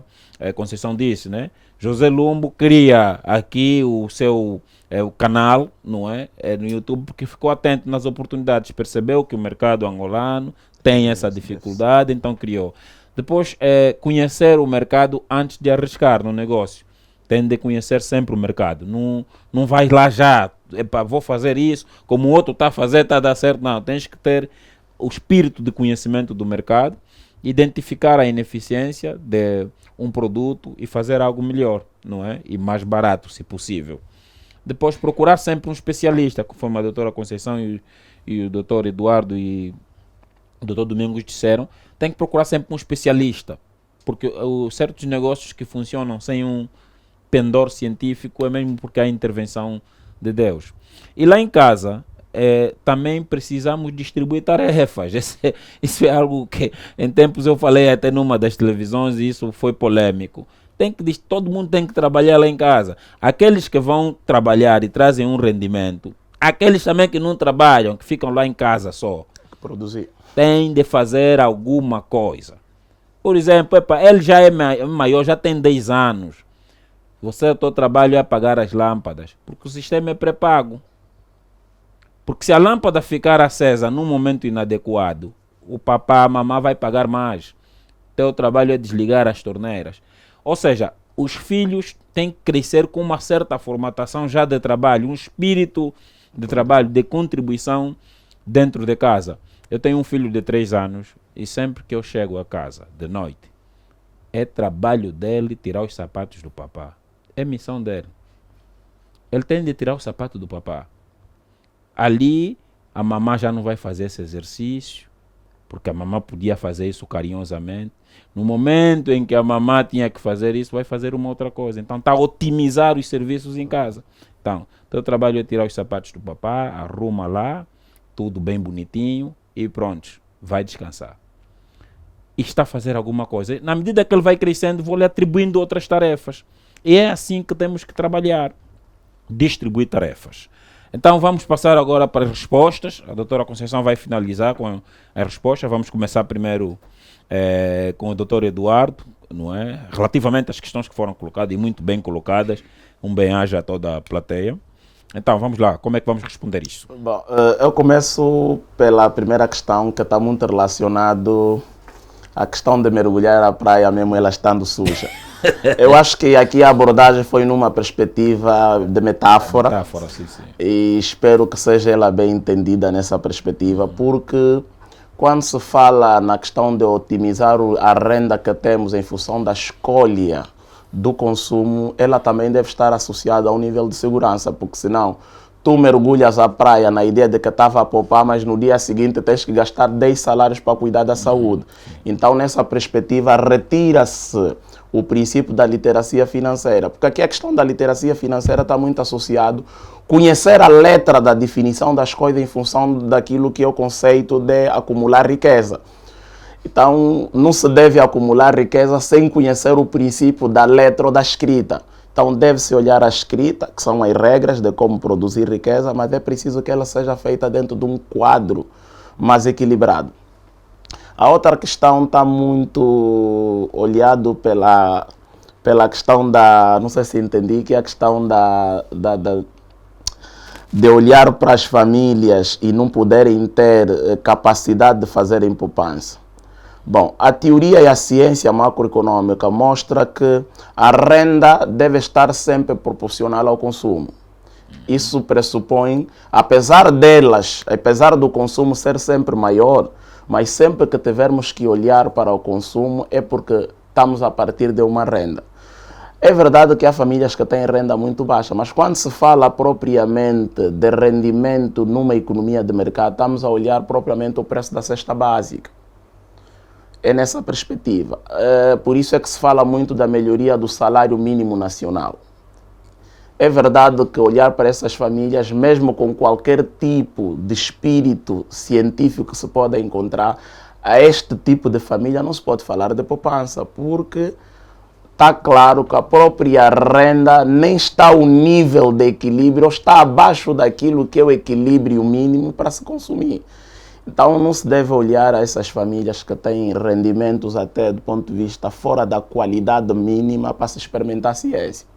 Conceição disse, né? José Lumbo cria aqui o seu o canal, não é? No YouTube, porque ficou atento nas oportunidades, percebeu que o mercado angolano tem essa dificuldade, então criou. Depois, conhecer o mercado antes de arriscar no negócio. Tem de conhecer sempre o mercado. Não vai lá já, vou fazer isso, como o outro está a fazer, está a dar certo. Não, tens que ter o espírito de conhecimento do mercado, identificar a ineficiência de um produto e fazer algo melhor, não é? E mais barato, se possível. Depois, procurar sempre um especialista, conforme a doutora Conceição e o doutor Eduardo e o doutor Domingos disseram, tem que procurar sempre um especialista, porque certos negócios que funcionam sem um pendor científico é mesmo porque há intervenção de Deus. E lá em casa, também precisamos distribuir tarefas. Isso é algo que em tempos eu falei até numa das televisões e isso foi polêmico. Todo mundo tem que trabalhar lá em casa. Aqueles que vão trabalhar e trazem um rendimento, aqueles também que não trabalham, que ficam lá em casa só, Produzir. tem de fazer alguma coisa. Por exemplo, ele já é maior, já tem 10 anos. Você, o teu trabalho é apagar as lâmpadas, porque o sistema é pré-pago. Porque se a lâmpada ficar acesa num momento inadequado, o papá, a mamã vai pagar mais. Teu trabalho é desligar as torneiras. Ou seja, os filhos têm que crescer com uma certa formatação já de trabalho, um espírito de trabalho, de contribuição dentro de casa. Eu tenho um filho de 3 anos e sempre que eu chego a casa de noite, é trabalho dele tirar os sapatos do papá. É missão dele. Ele tem de tirar o sapato do papá. Ali, a mamã já não vai fazer esse exercício, porque a mamã podia fazer isso carinhosamente. No momento em que a mamã tinha que fazer isso, vai fazer uma outra coisa. Então, está a otimizar os serviços em casa. Então, teu trabalho é tirar os sapatos do papá, arruma lá, tudo bem bonitinho e pronto, vai descansar. E está a fazer alguma coisa. Na medida que ele vai crescendo, vou lhe atribuindo outras tarefas. E é assim que temos que trabalhar. Distribuir tarefas. Então vamos passar agora para as respostas. A doutora Conceição vai finalizar com a resposta. Vamos começar primeiro com o doutor Eduardo, não é? Relativamente às questões que foram colocadas e muito bem colocadas. Um bem-aja a toda a plateia. Então vamos lá, como é que vamos responder isso? Bom, eu começo pela primeira questão, que está muito relacionado à questão de mergulhar a praia mesmo ela estando suja. Eu acho que aqui a abordagem foi numa perspectiva de metáfora. Metáfora, sim. E espero que seja ela bem entendida nessa perspectiva, porque quando se fala na questão de otimizar a renda que temos em função da escolha do consumo, ela também deve estar associada a um nível de segurança, porque senão tu mergulhas a praia na ideia de que estava a poupar, mas no dia seguinte tens que gastar 10 salários para cuidar da saúde. Então, nessa perspectiva, retira-se o princípio da literacia financeira, porque aqui a questão da literacia financeira está muito associado conhecer a letra da definição das coisas em função daquilo que é o conceito de acumular riqueza. Então, não se deve acumular riqueza sem conhecer o princípio da letra ou da escrita. Então, deve-se olhar a escrita, que são as regras de como produzir riqueza, mas é preciso que ela seja feita dentro de um quadro mais equilibrado. A outra questão está muito olhado pela questão da, não sei se entendi, que é a questão de olhar para as famílias e não poderem ter capacidade de fazerem poupança. Bom, a teoria e a ciência macroeconômica mostra que a renda deve estar sempre proporcional ao consumo. Isso pressupõe, apesar do consumo ser sempre maior, mas sempre que tivermos que olhar para o consumo é porque estamos a partir de uma renda. É verdade que há famílias que têm renda muito baixa, mas quando se fala propriamente de rendimento numa economia de mercado, estamos a olhar propriamente o preço da cesta básica. É nessa perspectiva. Por isso é que se fala muito da melhoria do salário mínimo nacional. É verdade que olhar para essas famílias, mesmo com qualquer tipo de espírito científico que se pode encontrar, a este tipo de família não se pode falar de poupança, porque está claro que a própria renda nem está ao nível de equilíbrio, ou está abaixo daquilo que é o equilíbrio mínimo para se consumir. Então não se deve olhar a essas famílias que têm rendimentos até do ponto de vista fora da qualidade mínima para se experimentar ciência.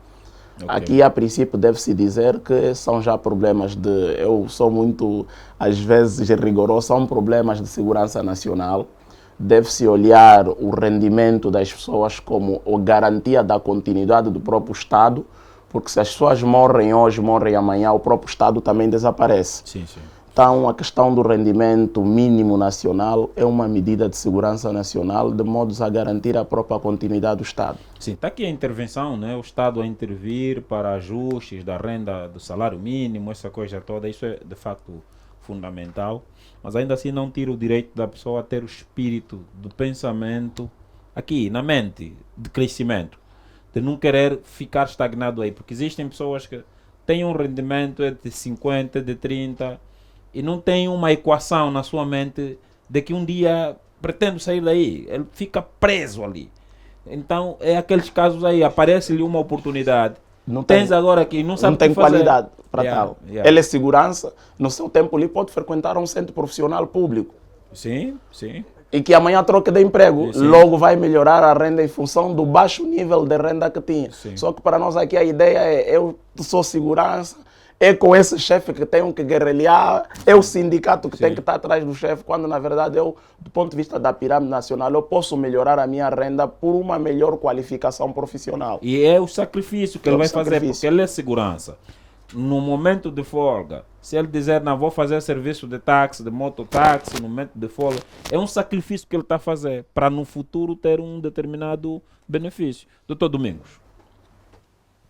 Okay. Aqui, a princípio, deve-se dizer que são já problemas eu sou muito, às vezes, rigoroso, são problemas de segurança nacional. Deve-se olhar o rendimento das pessoas como a garantia da continuidade do próprio Estado, porque se as pessoas morrem hoje, morrem amanhã, o próprio Estado também desaparece. Sim. Então, a questão do rendimento mínimo nacional é uma medida de segurança nacional, de modo a garantir a própria continuidade do Estado. Sim, está aqui a intervenção, né? O Estado a intervir para ajustes da renda do salário mínimo, essa coisa toda, isso é de facto fundamental, mas ainda assim não tira o direito da pessoa a ter o espírito do pensamento aqui, na mente, de crescimento, de não querer ficar estagnado aí, porque existem pessoas que têm um rendimento de 50, de 30, e não tem uma equação na sua mente de que um dia pretendo sair daí. Ele fica preso ali. Então, é aqueles casos aí, aparece-lhe uma oportunidade. Não tens agora aqui, não sabe não tem o que fazer. Qualidade para tal. Ele é segurança, no seu tempo ali pode frequentar um centro profissional público. Sim. e que amanhã troque de emprego, Sim. logo vai melhorar a renda em função do baixo nível de renda que tinha. Sim. Só que para nós aqui a ideia é eu sou segurança, é com esse chefe que tenho que guerrilhar, é o sindicato que tem que estar atrás do chefe, quando na verdade eu, do ponto de vista da pirâmide nacional, eu posso melhorar a minha renda por uma melhor qualificação profissional. E é o sacrifício que ele o vai fazer, sacrifício. porque ele é segurança. No momento de folga, se ele dizer, não, vou fazer serviço de táxi, de mototáxi, no momento de folga, é um sacrifício que ele está a fazer para no futuro ter um determinado benefício. Doutor Domingos.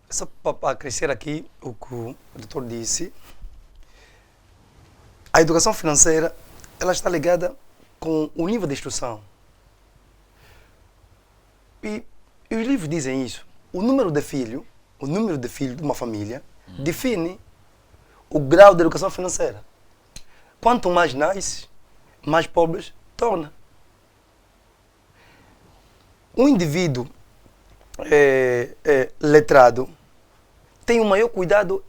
Só para crescer aqui o que o doutor disse, a educação financeira ela está ligada com o nível de instrução. E os livros dizem isso. O número de filhos de uma família define o grau de educação financeira. Quanto mais nasce, mais pobres torna. Um indivíduo letrado tem o maior cuidado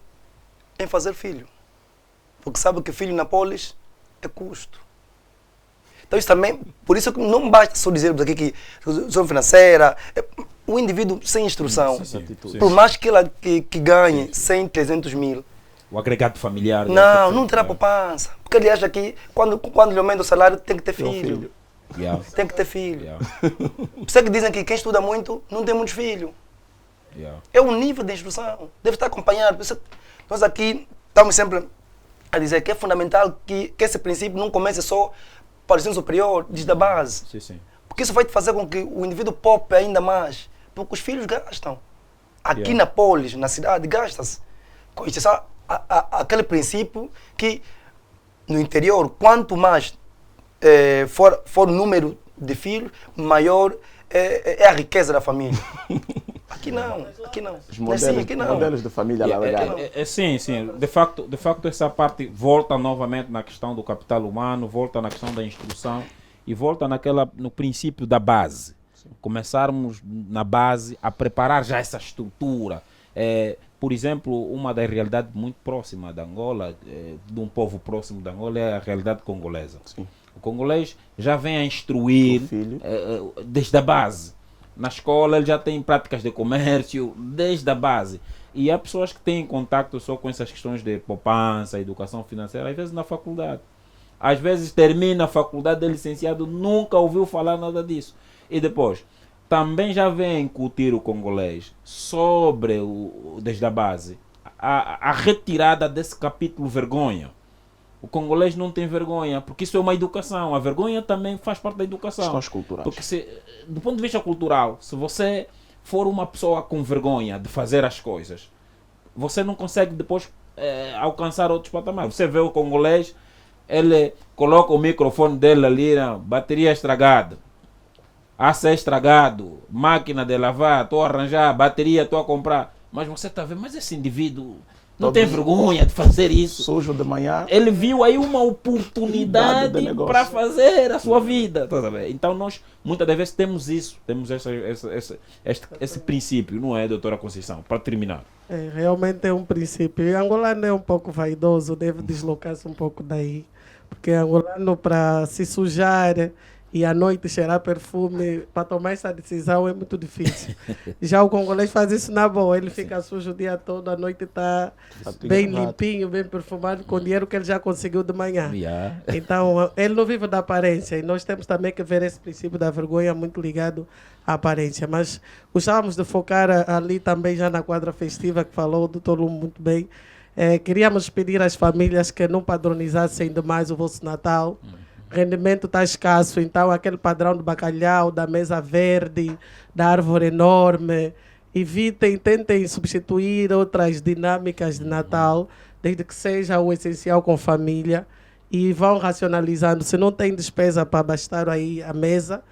em fazer filho. Porque sabe que filho na polis é custo. Então isso também, por isso que não basta só dizermos aqui que educação financeira, o indivíduo sem instrução, por mais que ele que ganhe 100, 300 mil, O agregado familiar. não terá poupança. Porque ele acha que quando ele aumenta o salário tem que ter filho. Yeah. Tem que ter filho. Yeah. Por isso é que dizem que quem estuda muito não tem muitos filhos. Yeah. É o nível de instrução. Deve estar acompanhado. Por isso, nós aqui estamos sempre a dizer que é fundamental que esse princípio não comece só para o ensino superior, desde a base. Sim, sim. Porque isso vai fazer com que o indivíduo poupe ainda mais. Porque os filhos gastam. Aqui na polis, na cidade, gasta-se. Isso é aquele princípio que no interior, quanto mais for o número de filhos, maior é a riqueza da família. Aqui não. Os Não é assim, aqui não. modelos de família largada. Sim. De facto, essa parte volta novamente na questão do capital humano, volta na questão da instrução e volta no princípio da base. Começarmos na base a preparar já essa estrutura. Por exemplo, uma das realidades muito próximas da Angola, de um povo próximo da Angola, é a realidade congolesa. Sim. O congolês já vem a instruir O filho. desde a base. Na escola ele já tem práticas de comércio desde a base. E há pessoas que têm contato só com essas questões de poupança, educação financeira, às vezes na faculdade. Às vezes termina a faculdade de licenciado, nunca ouviu falar nada disso. E depois, também já vem incutir o congolês sobre, desde a base, a retirada desse capítulo vergonha. O congolês não tem vergonha, porque isso é uma educação. A vergonha também faz parte da educação. Questões culturais. Porque do ponto de vista cultural, se você for uma pessoa com vergonha de fazer as coisas, você não consegue depois alcançar outros patamares. Você vê o congolês, ele coloca o microfone dele ali, bateria estragada, AC estragado, máquina de lavar, estou a arranjar, bateria estou a comprar. Mas você está vendo, mas esse indivíduo não tem vergonha de fazer isso. Sujo de manhã. Ele viu aí uma oportunidade de negócio. para fazer a sua vida. Tá sabendo? Então nós, muitas das vezes, temos isso. Temos esse princípio, não é, doutora Conceição? Para terminar. Realmente é um princípio. E angolano é um pouco vaidoso, deve deslocar-se um pouco daí. Porque angolano, para se sujar e à noite cheirar perfume, para tomar essa decisão é muito difícil. Já o congolês faz isso na boa, ele fica sujo o dia todo, à noite está bem limpinho, bem perfumado, com o dinheiro que ele já conseguiu de manhã. Yeah. Então, ele não vive da aparência, e nós temos também que ver esse princípio da vergonha muito ligado à aparência. Mas gostávamos de focar ali também, já na quadra festiva, que falou o doutor Lume muito bem. Queríamos pedir às famílias que não padronizassem demais o vosso Natal. Rendimento está escasso, então aquele padrão do bacalhau, da mesa verde, da árvore enorme, evitem, tentem substituir outras dinâmicas de Natal, desde que seja o essencial com família, e vão racionalizando. Se não tem despesa para bastar aí a mesa,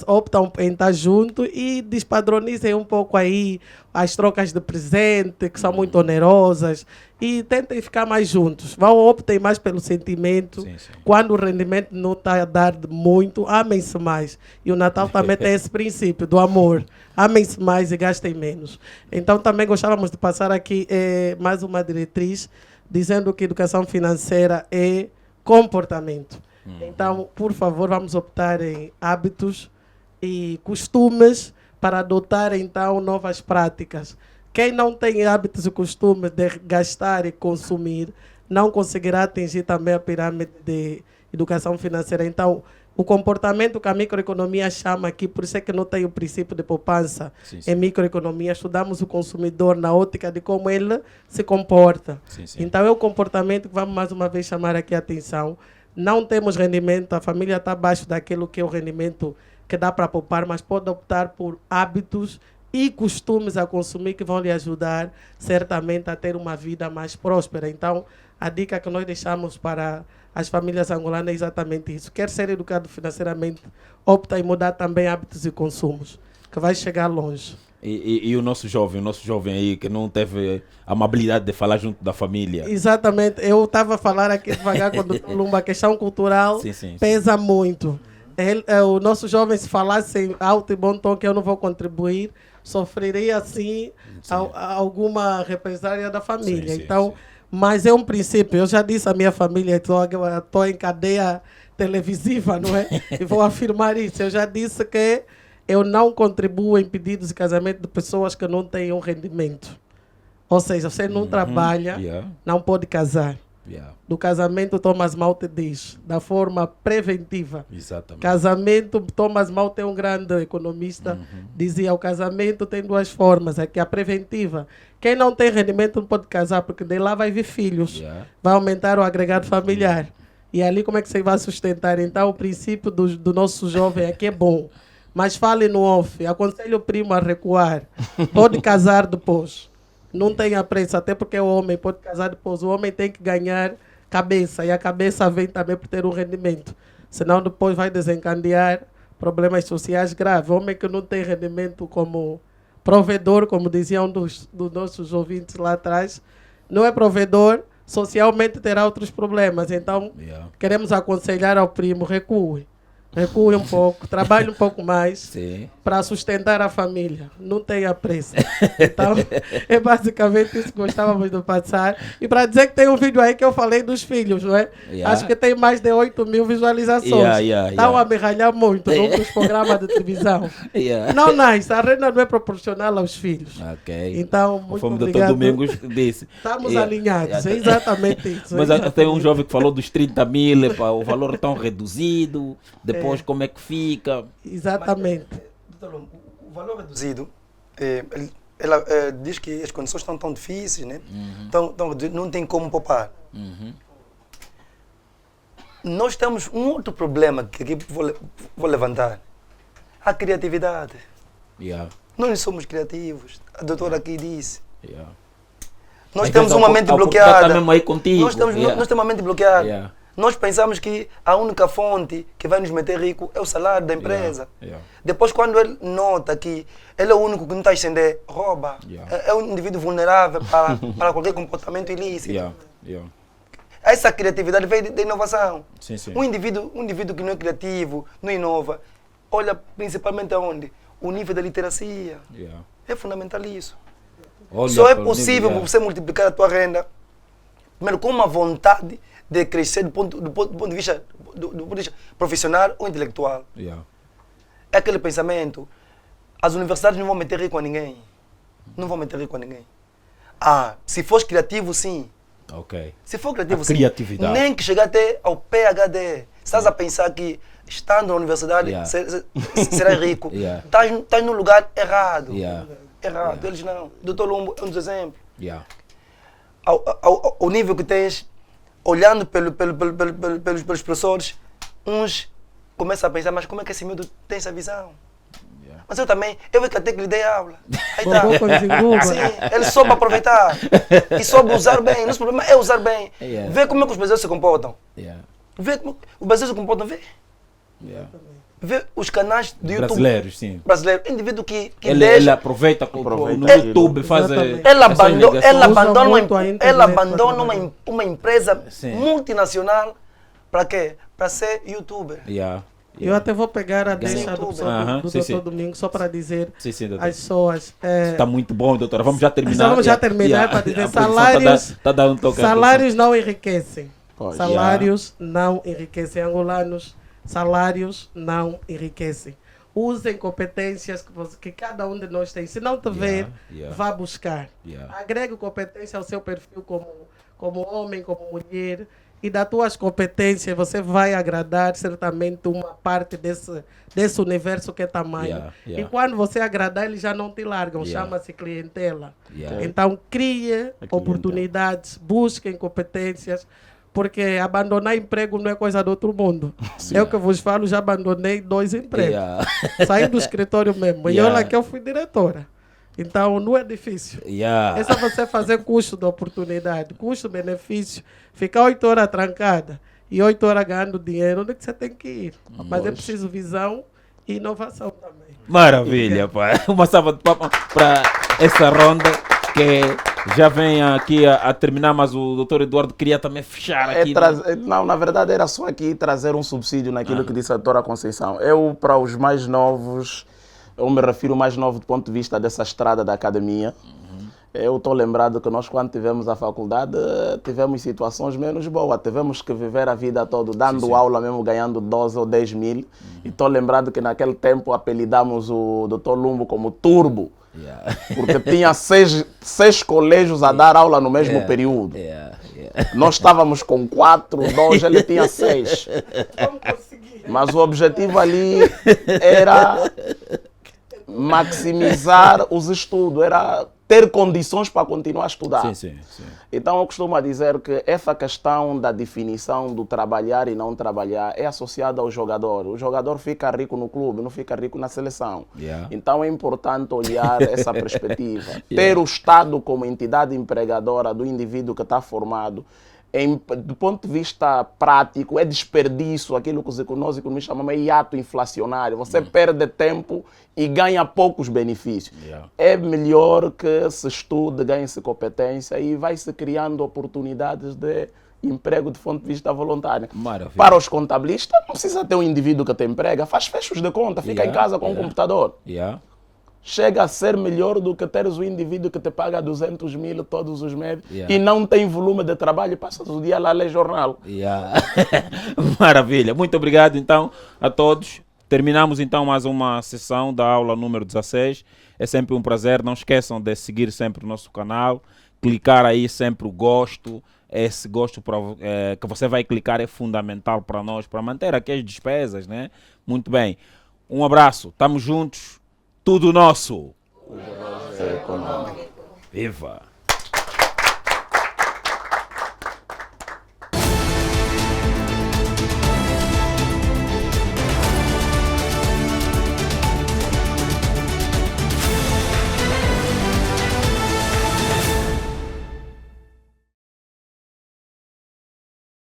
optam em estar junto e despadronizem um pouco aí as trocas de presente, que são muito onerosas, e tentem ficar mais juntos. Optem mais pelo sentimento. Sim, sim. Quando o rendimento não está a dar muito, amem-se mais. E o Natal também tem esse princípio do amor. Amem-se mais e gastem menos. Então também gostávamos de passar aqui mais uma diretriz, dizendo que educação financeira é comportamento. Então, por favor, vamos optar em hábitos e costumes para adotar, então, novas práticas. Quem não tem hábitos e costumes de gastar e consumir, não conseguirá atingir também a pirâmide de educação financeira. Então, o comportamento que a microeconomia chama aqui, por isso é que não tem o princípio de poupança em microeconomia, estudamos o consumidor na ótica de como ele se comporta. Então, é o comportamento que vamos mais uma vez chamar aqui a atenção. Não temos rendimento, a família está abaixo daquilo que é o rendimento que dá para poupar, mas pode optar por hábitos e costumes a consumir que vão lhe ajudar certamente a ter uma vida mais próspera. Então, a dica que nós deixamos para as famílias angolanas é exatamente isso. Quer ser educado financeiramente, opta em mudar também hábitos e consumos, que vai chegar longe. E o nosso jovem aí que não teve a amabilidade de falar junto da família. Exatamente. Eu estava a falar aqui devagar com o Dr. Lumba, a questão cultural pesa muito. O nosso jovem, se falasse em alto e bom tom que eu não vou contribuir, sofreria assim alguma represália da família. Então, mas é um princípio. Eu já disse à minha família, estou em cadeia televisiva, não é? E vou afirmar isso. Eu já disse que eu não contribuo em pedidos de casamento de pessoas que não têm um rendimento. Ou seja, você não trabalha, não pode casar. Do casamento, Thomas Malte diz, da forma preventiva. Exatamente. Casamento, Thomas Malte é um grande economista, dizia, o casamento tem duas formas, aqui a preventiva. Quem não tem rendimento não pode casar, porque de lá vai vir filhos, vai aumentar o agregado familiar. E ali como é que você vai sustentar? Então o princípio do nosso jovem aqui é bom, mas fale no off, aconselho o primo a recuar, pode casar depois. Não tenha pressa, até porque o homem pode casar depois. O homem tem que ganhar cabeça, e a cabeça vem também por ter um rendimento. Senão depois vai desencadear problemas sociais graves. O homem que não tem rendimento como provedor, como diziam dos nossos ouvintes lá atrás, não é provedor, socialmente terá outros problemas. Então, queremos aconselhar ao primo, recue um pouco, trabalhe um pouco mais para sustentar a família. Não tenha pressa. Então, é basicamente isso que gostávamos de passar. E para dizer que tem um vídeo aí que eu falei dos filhos, não é? Acho que tem mais de 8.000 visualizações. Estão a me ralhar muito nos programas de televisão. Não, nice. A renda não é proporcional aos filhos. Então, muito obrigado. O Dr. Domingos disse. Estamos alinhados, é exatamente isso. Mas tem um jovem que falou dos 30 mil, o valor tão reduzido. Depois, como é que fica? Exatamente. Mas, o valor reduzido, ela diz que as condições estão tão difíceis, né? Então, não tem como poupar. Nós temos um outro problema que aqui vou levantar. A criatividade. Nós não somos criativos. A doutora aqui disse. Nós temos uma mente bloqueada. Nós temos uma mente bloqueada. Nós pensamos que a única fonte que vai nos meter rico é o salário da empresa. Depois, quando ele nota que ele é o único que não está a estender, rouba. É um indivíduo vulnerável para qualquer comportamento ilícito. Essa criatividade veio da inovação. Um indivíduo que não é criativo, não inova, olha principalmente aonde? O nível da literacia. É fundamental isso. Só é possível você multiplicar a tua renda, primeiro com uma vontade de crescer do ponto de vista profissional ou intelectual. É aquele pensamento. As universidades não vão meter rico a ninguém. Não vão meter rico a ninguém. Se for criativo, sim. Se for criativo, sim. Nem que chegar até ao PhD. Estás a pensar que estando na universidade será rico. Estás no lugar errado. Errado. Eles não. Dr. Lumbo é um dos exemplos. Ao nível que tens, olhando pelos professores, uns começam a pensar, mas como é que esse miúdo tem essa visão? Mas eu também, eu que até que lhe dei aula. Aí tá. Sim, ele soube aproveitar e soube usar bem. Nosso problema é usar bem. Vê como é que os brasileiros se comportam. Vê como os brasileiros se comportam, vê os canais do YouTube. Brasileiros, sim. Brasileiro, indivíduo que ele aproveita no YouTube, faz. Ele abandona uma empresa multinacional para quê? Para ser youtuber. Eu até vou pegar a deixa do Dr. Domingos só para dizer às pessoas. Está muito bom, doutora. Vamos já terminar. Vamos já terminar para dizer salários não enriquecem. Pois. Salários não enriquecem angolanos, salários não enriquecem. Usem competências que cada um de nós tem. Se não te ver, vá buscar. Agregue competência ao seu perfil como homem, como mulher. E das tuas competências você vai agradar certamente uma parte desse universo que é tamanho. E quando você agradar, eles já não te largam. Chama-se clientela. Então, crie oportunidades, busquem competências. Porque abandonar emprego não é coisa do outro mundo. Eu que vos falo, já abandonei 2 empregos. Saí do escritório mesmo. E olha que eu fui diretora. Então não é difícil. É só você fazer custo de oportunidade, custo-benefício. Ficar 8 horas trancada e 8 horas ganhando dinheiro, onde é que você tem que ir? Mas é preciso visão e inovação também. Maravilha, pai. Uma salva de palmas para essa ronda que já vem aqui a terminar, mas o doutor Eduardo queria também fechar aqui. Não, na verdade era só aqui trazer um subsídio naquilo que disse a doutora Conceição. Eu, para os mais novos, eu me refiro mais novo do ponto de vista dessa estrada da academia. Eu estou lembrado que nós, quando tivemos a faculdade, tivemos situações menos boas. Tivemos que viver a vida toda dando aula mesmo, ganhando 12 ou 10 mil. E estou lembrado que naquele tempo apelidamos o Dr. Lumbo como Turbo. Porque tinha 6 colégios a dar aula no mesmo período. Nós estávamos com 4, 2, ele tinha 6. Mas o objetivo ali era maximizar os estudos, era ter condições para continuar a estudar. Então eu costumo dizer que essa questão da definição do trabalhar e não trabalhar é associada ao jogador. O jogador fica rico no clube, não fica rico na seleção. Então é importante olhar essa perspectiva. Ter o Estado como entidade empregadora do indivíduo que está formado, do ponto de vista prático, é desperdício, aquilo que nós economistas chamamos de hiato inflacionário. Você perde tempo e ganha poucos benefícios. É melhor que se estude, ganhe-se competência e vai-se criando oportunidades de emprego de ponto de vista voluntário. Para os contabilistas, não precisa ter um indivíduo que te emprega, faz fechos de conta, fica em casa com um computador. Chega a ser melhor do que teres um indivíduo que te paga 200 mil todos os meses e não tem volume de trabalho e passas o dia lá a ler jornal. Maravilha. Muito obrigado, então, a todos. Terminamos, então, mais uma sessão da aula número 16. É sempre um prazer. Não esqueçam de seguir sempre o nosso canal. Clicar aí sempre o gosto. Esse gosto que você vai clicar é fundamental para nós, para manter aqui as despesas, né? Muito bem. Um abraço. Estamos juntos. Tudo nosso. Econômico. Viva!